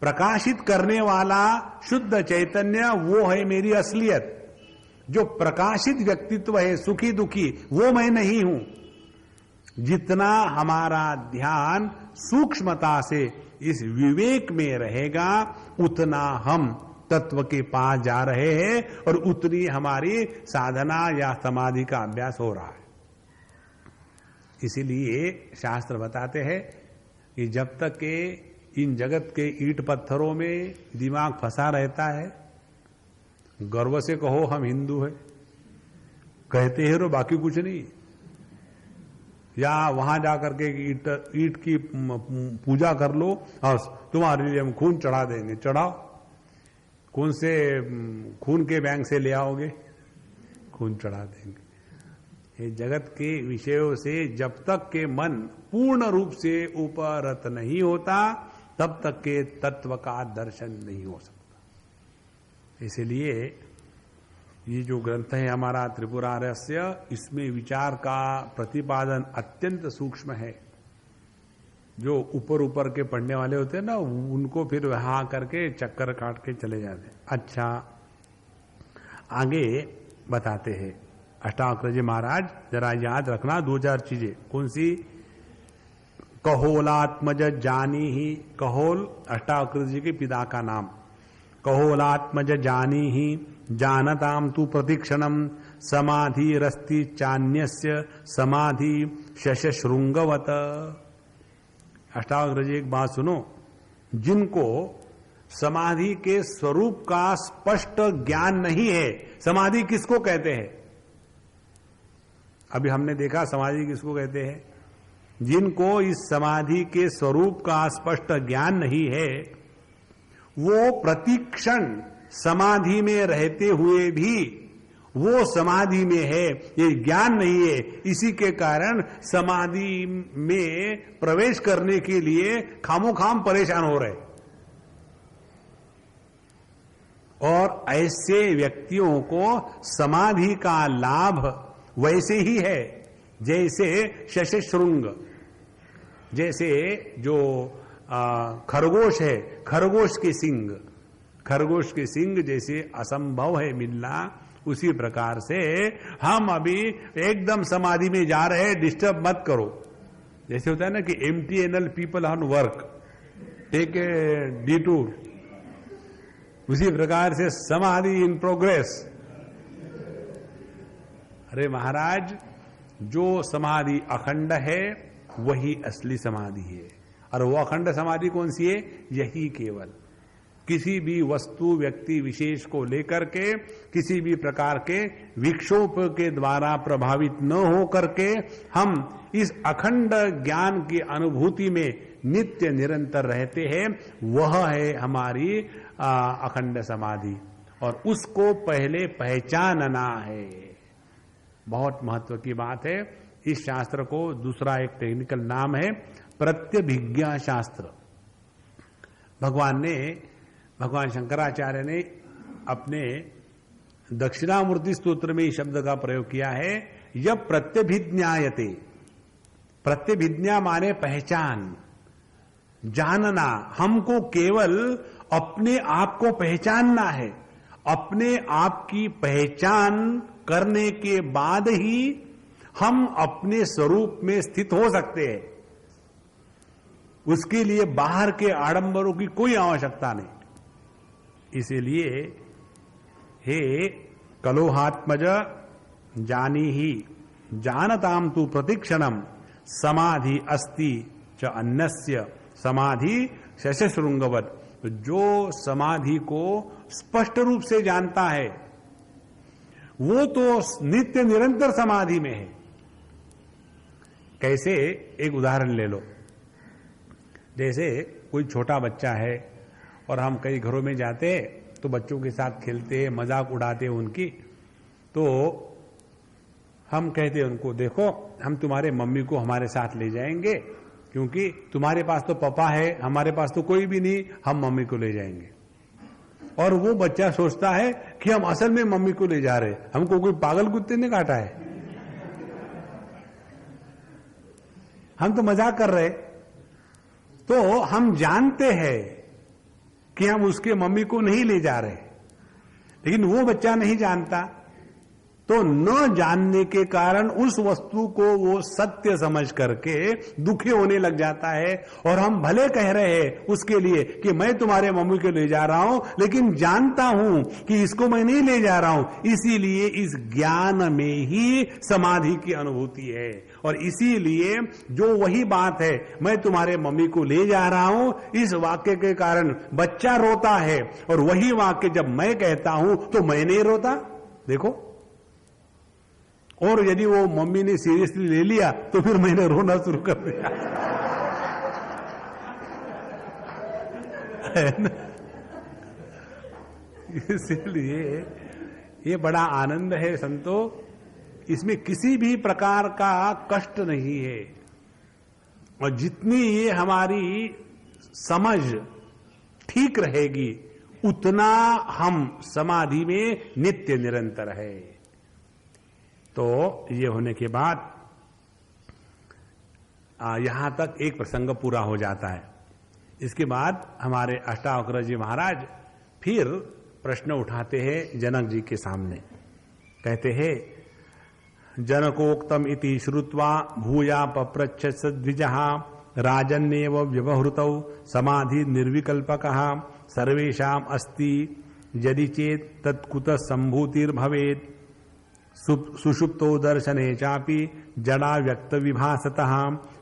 प्रकाशित करने वाला शुद्ध चैतन्य वो है मेरी असलियत। जो प्रकाशित व्यक्तित्व है सुखी दुखी वो मैं नहीं हूं। जितना हमारा ध्यान सूक्ष्मता से इस विवेक में रहेगा उतना हम तत्व के पास जा रहे हैं और उतनी हमारी साधना या समाधि का अभ्यास हो रहा है। इसीलिए शास्त्र बताते हैं कि जब तक के इन जगत के ईंट पत्थरों में दिमाग फंसा रहता है, गर्व से कहो हम हिंदू हैं, कहते हैं रो बाकी कुछ नहीं, या वहां जाकर के ईंट की पूजा कर लो और तुम्हारे लिए हम खून चढ़ा देंगे। चढ़ाओ, खून से खून के बैंक से ले आओगे, खून चढ़ा देंगे। ये जगत के विषयों से जब तक के मन पूर्ण रूप से उपरत नहीं होता तब तक के तत्व का दर्शन नहीं हो सकता। इसलिए ये जो ग्रंथ है हमारा त्रिपुरारस्य, इसमें विचार का प्रतिपादन अत्यंत सूक्ष्म है। जो ऊपर ऊपर के पढ़ने वाले होते हैं ना, उनको फिर वहां करके चक्कर काट के चले जाते हैं। अच्छा, आगे बताते हैं अष्टावक्र जी महाराज, जरा याद रखना 2000 चीजें। कौन सी? कहोलात्मज जानी ही, कहोल अष्टावक्र जी के पिता का नाम। कहोलात्मज जानी ही जानताम तु प्रतिक्षणम समाधि रस्ति चान्यस्य समाधि शशशृंगवत। अष्टावक्र जी एक बात सुनो, जिनको समाधि के स्वरूप का स्पष्ट ज्ञान नहीं है, समाधि किसको कहते हैं? अभी हमने देखा समाधि किसको कहते हैं। जिनको इस समाधि के स्वरूप का स्पष्ट ज्ञान नहीं है, वो प्रतिक्षण समाधि में रहते हुए भी वो समाधि में है, ये ज्ञान नहीं है। इसी के कारण समाधि में प्रवेश करने के लिए खामोखाम परेशान हो रहे। और ऐसे व्यक्तियों को समाधि का लाभ वैसे ही है जैसे शशशृंग, जैसे जो खरगोश है, खरगोश के सींग, खरगोश के सींग जैसे असंभव है मिलना, उसी प्रकार से हम अभी एकदम समाधि में जा रहे हैं, डिस्टर्ब मत करो। जैसे होता है ना कि MTNL people on work, take a detour, उसी प्रकार से समाधि इन प्रोग्रेस। अरे महाराज, जो समाधि अखंड है वही असली समाधि है। और वो अखंड समाधि कौन सी है? यही केवल किसी भी वस्तु व्यक्ति विशेष को लेकर के, किसी भी प्रकार के विक्षोभ के द्वारा प्रभावित न हो करके हम इस अखंड ज्ञान की अनुभूति में नित्य निरंतर रहते हैं, वह है हमारी अखंड समाधि। और उसको पहले पहचानना है। बहुत महत्व की बात है। इस शास्त्र को दूसरा एक टेक्निकल नाम है प्रत्यभिज्ञा शास्त्र। भगवान शंकराचार्य ने अपने दक्षिणामूर्ति स्तोत्र में इस शब्द का प्रयोग किया है, यह प्रत्यभिज्ञायते। प्रत्यभिज्ञा माने पहचान, जानना। हमको केवल अपने आप को पहचानना है। अपने आप की पहचान करने के बाद ही हम अपने स्वरूप में स्थित हो सकते हैं। उसके लिए बाहर के आडंबरों की कोई आवश्यकता नहीं। इसीलिए हे कलोहात्मज जानी ही जानताम तु प्रतिक्षणम समाधि अस्ति च अन्यस्य समाधि शशशृंगवत। जो समाधि को स्पष्ट रूप से जानता है वो तो नित्य निरंतर समाधि में है। कैसे? एक उदाहरण ले लो। जैसे कोई छोटा बच्चा है और हम कई घरों में जाते हैं तो बच्चों के साथ खेलते हैं, मजाक उड़ाते हैं उनकी, तो हम कहते हैं उनको, देखो हम तुम्हारे मम्मी को हमारे साथ ले जाएंगे, क्योंकि तुम्हारे पास तो पापा है, हमारे पास तो कोई भी नहीं, हम मम्मी को ले जाएंगे। और वो बच्चा सोचता है कि हम असल में मम्मी को ले जा रहे हैं, हमको कोई पागल कुत्ते ने काटा है। हम तो मजाक कर रहे, तो हम जानते हैं कि हम उसके मम्मी को नहीं ले जा रहे, लेकिन वो बच्चा नहीं जानता, तो न जानने के कारण उस वस्तु को वो सत्य समझ करके दुखी होने लग जाता है। और हम भले कह रहे हैं उसके लिए कि मैं तुम्हारे मम्मी को ले जा रहा हूं, लेकिन जानता हूं कि इसको मैं नहीं ले जा रहा हूं। इसीलिए इस ज्ञान में ही समाधि की अनुभूति है। और इसीलिए जो वही बात है, मैं तुम्हारे मम्मी को ले जा रहा हूं, इस वाक्य के कारण बच्चा रोता है, और वही वाक्य जब मैं कहता हूं तो मैं नहीं रोता। देखो, और यदि वो मम्मी ने सीरियसली ले लिया तो फिर मैंने रोना शुरू कर दिया। इसलिए ये बड़ा आनंद है संतो, इसमें किसी भी प्रकार का कष्ट नहीं है। और जितनी ये हमारी समझ ठीक रहेगी, उतना हम समाधि में नित्य निरंतर है। तो ये होने के बाद यहां तक एक प्रसंग पूरा हो जाता है। इसके बाद हमारे अष्टावक्र जी महाराज फिर प्रश्न उठाते हैं जनक जी के सामने। कहते हैं, जनकोक्तम इति श्रुत्वा भूया पप्रच्छ सद्विजः राजन्येव व्यवहृतौ समाधि निर्विकल्पकः सर्वेषाम् अस्ति यदि चेत् तत्कुतः सम्भूतिर्भवेत् सुषुप्तो दर्शने चापि जड़ा व्यक्त विभासतः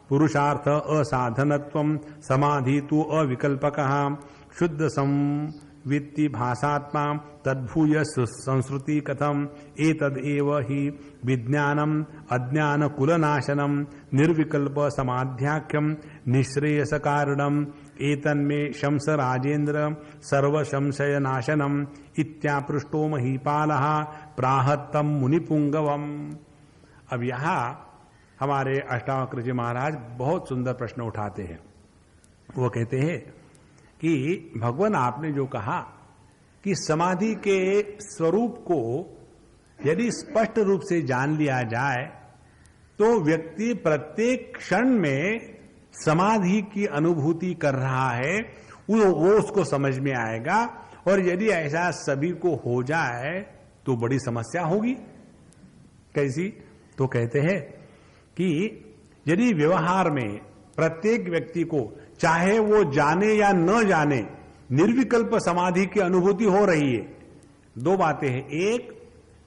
पुरुषार्थ असाधनत्वं समाधि तु अविकल्पकः शुद्ध संवित्ति भासात्मा तद्भूय संस्कृति कथम एतदेव हि विज्ञानम अज्ञान कुलनाशनम निर्विकल्प समाध्याख्यम निःश्रेयस कारणम एतन्मे शंस राजेन्द्र सर्व संशय नाशनम इत्यापृष्टो महीपालः प्राहत्तम मुनिपुंगवम। अब यहां हमारे अष्टावक्र जी महाराज बहुत सुंदर प्रश्न उठाते हैं। वो कहते हैं कि भगवान आपने जो कहा कि समाधि के स्वरूप को यदि स्पष्ट रूप से जान लिया जाए तो व्यक्ति प्रत्येक क्षण में समाधि की अनुभूति कर रहा है, वो उसको समझ में आएगा। और यदि ऐसा सभी को हो जाए तो बड़ी समस्या होगी। कैसी? तो कहते हैं कि यदि व्यवहार में प्रत्येक व्यक्ति को, चाहे वो जाने या न जाने, निर्विकल्प समाधि की अनुभूति हो रही है। दो बातें हैं, एक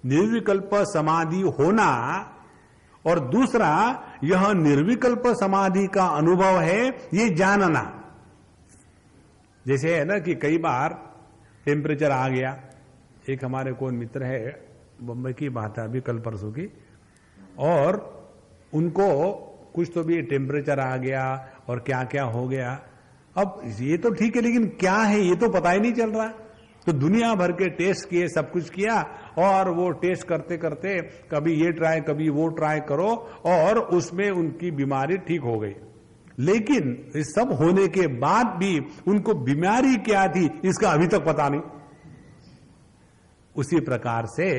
निर्विकल्प समाधि होना, और दूसरा यह निर्विकल्प समाधि का अनुभव है ये जानना। जैसे है ना कि कई बार टेम्परेचर आ गया, एक हमारे कोई मित्र है, बम्बई की बात है अभी कल परसों की, और उनको कुछ तो भी टेम्परेचर आ गया और क्या क्या हो गया। अब ये तो ठीक है, लेकिन क्या है ये तो पता ही नहीं चल रहा। तो दुनिया भर के टेस्ट किए, सब कुछ किया, और वो टेस्ट करते करते कभी ये ट्राई कभी वो ट्राई करो, और उसमें उनकी बीमारी ठीक हो गई। लेकिन इस सब होने के बाद भी उनको बीमारी क्या थी इसका अभी तक पता नहीं। उसी प्रकार से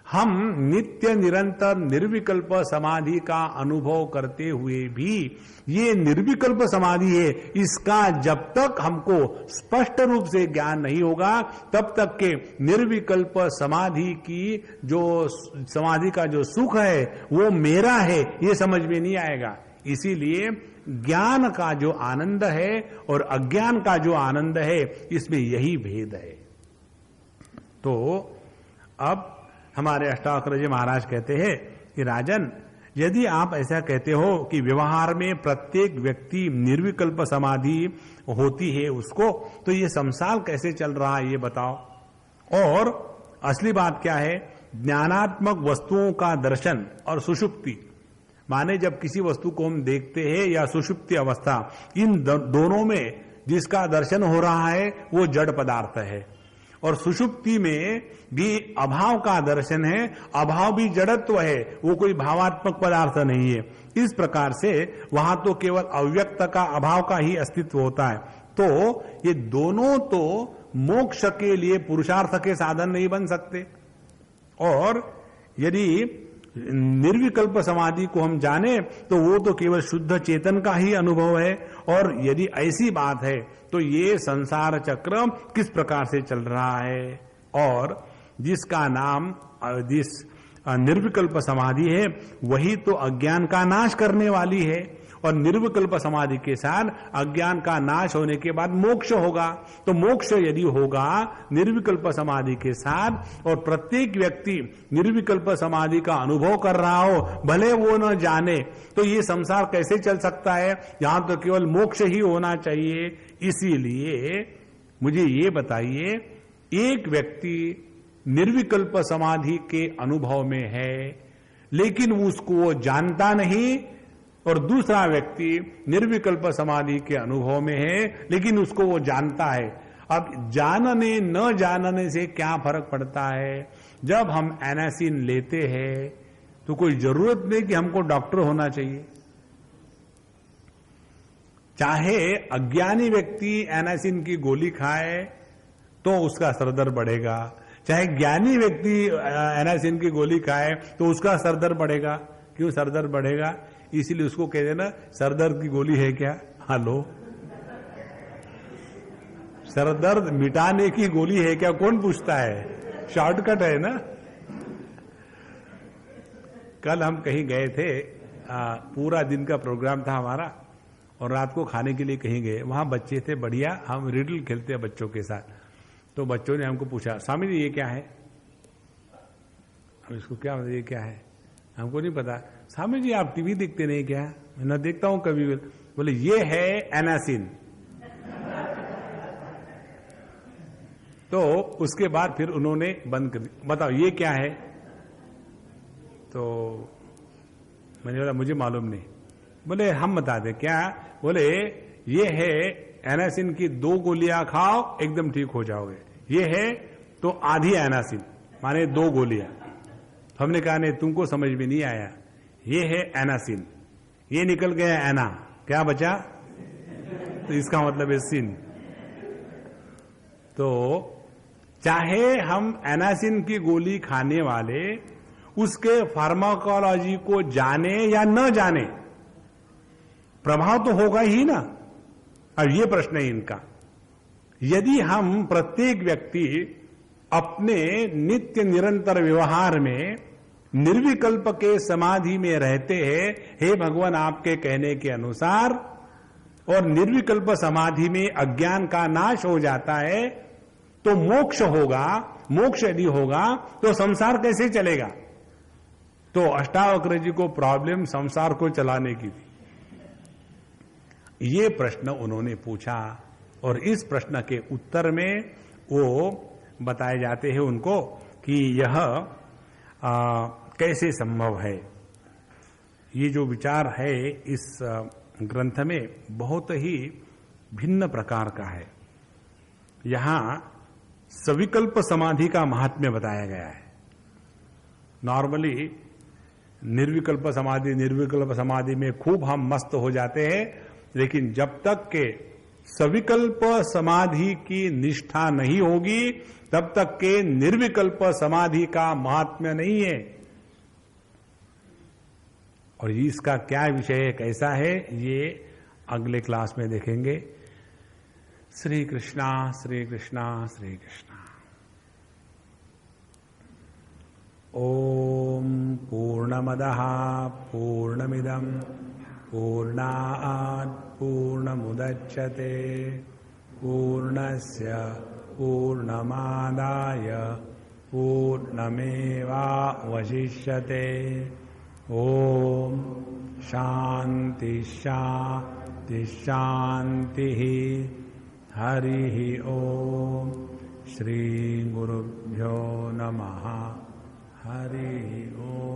हम नित्य निरंतर निर्विकल्प समाधि का अनुभव करते हुए भी ये निर्विकल्प समाधि है, इसका जब तक हमको स्पष्ट रूप से ज्ञान नहीं होगा तब तक के निर्विकल्प समाधि की जो समाधि का जो सुख है वो मेरा है ये समझ में नहीं आएगा। इसीलिए ज्ञान का जो आनंद है और अज्ञान का जो आनंद है इसमें यही भेद है। तो अब हमारे अष्टावक्र जी महाराज कहते हैं कि राजन, यदि आप ऐसा कहते हो कि व्यवहार में प्रत्येक व्यक्ति निर्विकल्प समाधि होती है उसको, तो ये संसार कैसे चल रहा है ये बताओ। और असली बात क्या है, ज्ञानात्मक वस्तुओं का दर्शन और सुषुप्ति, माने जब किसी वस्तु को हम देखते हैं या सुषुप्ति अवस्था, इन दोनों में जिसका दर्शन हो रहा है वो जड़ पदार्थ है, और सुषुप्ति में भी अभाव का दर्शन है, अभाव भी जड़त्व है, वो कोई भावात्मक पदार्थ नहीं है। इस प्रकार से वहां तो केवल अव्यक्त का अभाव का ही अस्तित्व होता है। तो ये दोनों तो मोक्ष के लिए पुरुषार्थ के साधन नहीं बन सकते। और यदि निर्विकल्प समाधि को हम जाने तो वो तो केवल शुद्ध चेतन का ही अनुभव है। और यदि ऐसी बात है तो ये संसार चक्र किस प्रकार से चल रहा है, और जिसका नाम जिस निर्विकल्प समाधि है वही तो अज्ञान का नाश करने वाली है। और निर्विकल्प समाधि के साथ अज्ञान का नाश होने के बाद मोक्ष होगा। तो मोक्ष यदि होगा निर्विकल्प समाधि के साथ, और प्रत्येक व्यक्ति निर्विकल्प समाधि का अनुभव कर रहा हो, भले वो न जाने, तो ये संसार कैसे चल सकता है? यहां तो केवल मोक्ष ही होना चाहिए। इसीलिए मुझे ये बताइए, एक व्यक्ति निर्विकल्प समाधि के अनुभव में है लेकिन उसको वो जानता नहीं, और दूसरा व्यक्ति निर्विकल्प समाधि के अनुभव में है लेकिन उसको वो जानता है। अब जानने न जानने से क्या फर्क पड़ता है? जब हम एनासिन लेते हैं तो कोई जरूरत नहीं कि हमको डॉक्टर होना चाहिए। चाहे अज्ञानी व्यक्ति एनासिन की गोली खाए तो उसका सरदर्द बढ़ेगा, चाहे ज्ञानी व्यक्ति एनासिन की गोली खाए तो उसका सरदर्द बढ़ेगा। क्यों सरदर्द बढ़ेगा? इसीलिए उसको कह देना सरदर्द की गोली है क्या? हेलो, सरदर्द मिटाने की गोली है क्या? कौन पूछता है? शॉर्टकट है ना। कल हम कहीं गए थे, पूरा दिन का प्रोग्राम था हमारा, और रात को खाने के लिए कहीं गए। वहां बच्चे थे बढ़िया, हम रिडल खेलते हैं बच्चों के साथ। तो बच्चों ने हमको पूछा, स्वामी जी ये क्या है? हम इसको क्या मतलब, ये क्या है? हमको नहीं पता। स्वामी जी आप टीवी देखते नहीं क्या? मैं देखता हूं कभी। बोले ये है एनासिन। तो उसके बाद फिर उन्होंने बंद कर दिया। बताओ ये क्या है? तो मैंने बोला मुझे मालूम नहीं। बोले हम बता दें क्या? बोले ये है एनासिन की 2 गोलियां खाओ एकदम ठीक हो जाओगे। ये है तो आधी एनासिन माने 2 गोलियां। तो हमने कहा नहीं तुमको समझ में नहीं आया, ये है एनासिन, ये निकल गया एना, क्या बचा? तो इसका मतलब है सिन। तो चाहे हम एनासिन की गोली खाने वाले उसके फार्माकोलॉजी को जाने या न जाने, प्रभाव तो होगा ही ना। अब ये प्रश्न है इनका, यदि हम प्रत्येक व्यक्ति अपने नित्य निरंतर व्यवहार में निर्विकल्प के समाधि में रहते हैं, हे भगवान आपके कहने के अनुसार, और निर्विकल्प समाधि में अज्ञान का नाश हो जाता है, तो मोक्ष होगा। मोक्ष यदि होगा तो संसार कैसे चलेगा? तो अष्टावक्र जी को प्रॉब्लम संसार को चलाने की थी। ये प्रश्न उन्होंने पूछा, और इस प्रश्न के उत्तर में वो बताए जाते हैं उनको कि यह कैसे संभव है। ये जो विचार है इस ग्रंथ में बहुत ही भिन्न प्रकार का है। यहां सविकल्प समाधि का महात्म्य बताया गया है। नॉर्मली निर्विकल्प समाधि में खूब हम मस्त हो जाते हैं, लेकिन जब तक के सविकल्प समाधि की निष्ठा नहीं होगी तब तक के निर्विकल्प समाधि का महात्म्य नहीं है। और इसका क्या विषय है, कैसा है, ये अगले क्लास में देखेंगे। श्री कृष्णा श्री कृष्णा श्री कृष्णा। ओम पूर्णमदः पूर्णमिदं पूर्णात् पूर्णमुदच्यते पूर्णस्य पूर्णमादाय पूर्णमेवावशिष्यते। ओम शांति शांति शांति। हरि ओम। श्री गुरुभ्यो नमः। हरि ओम।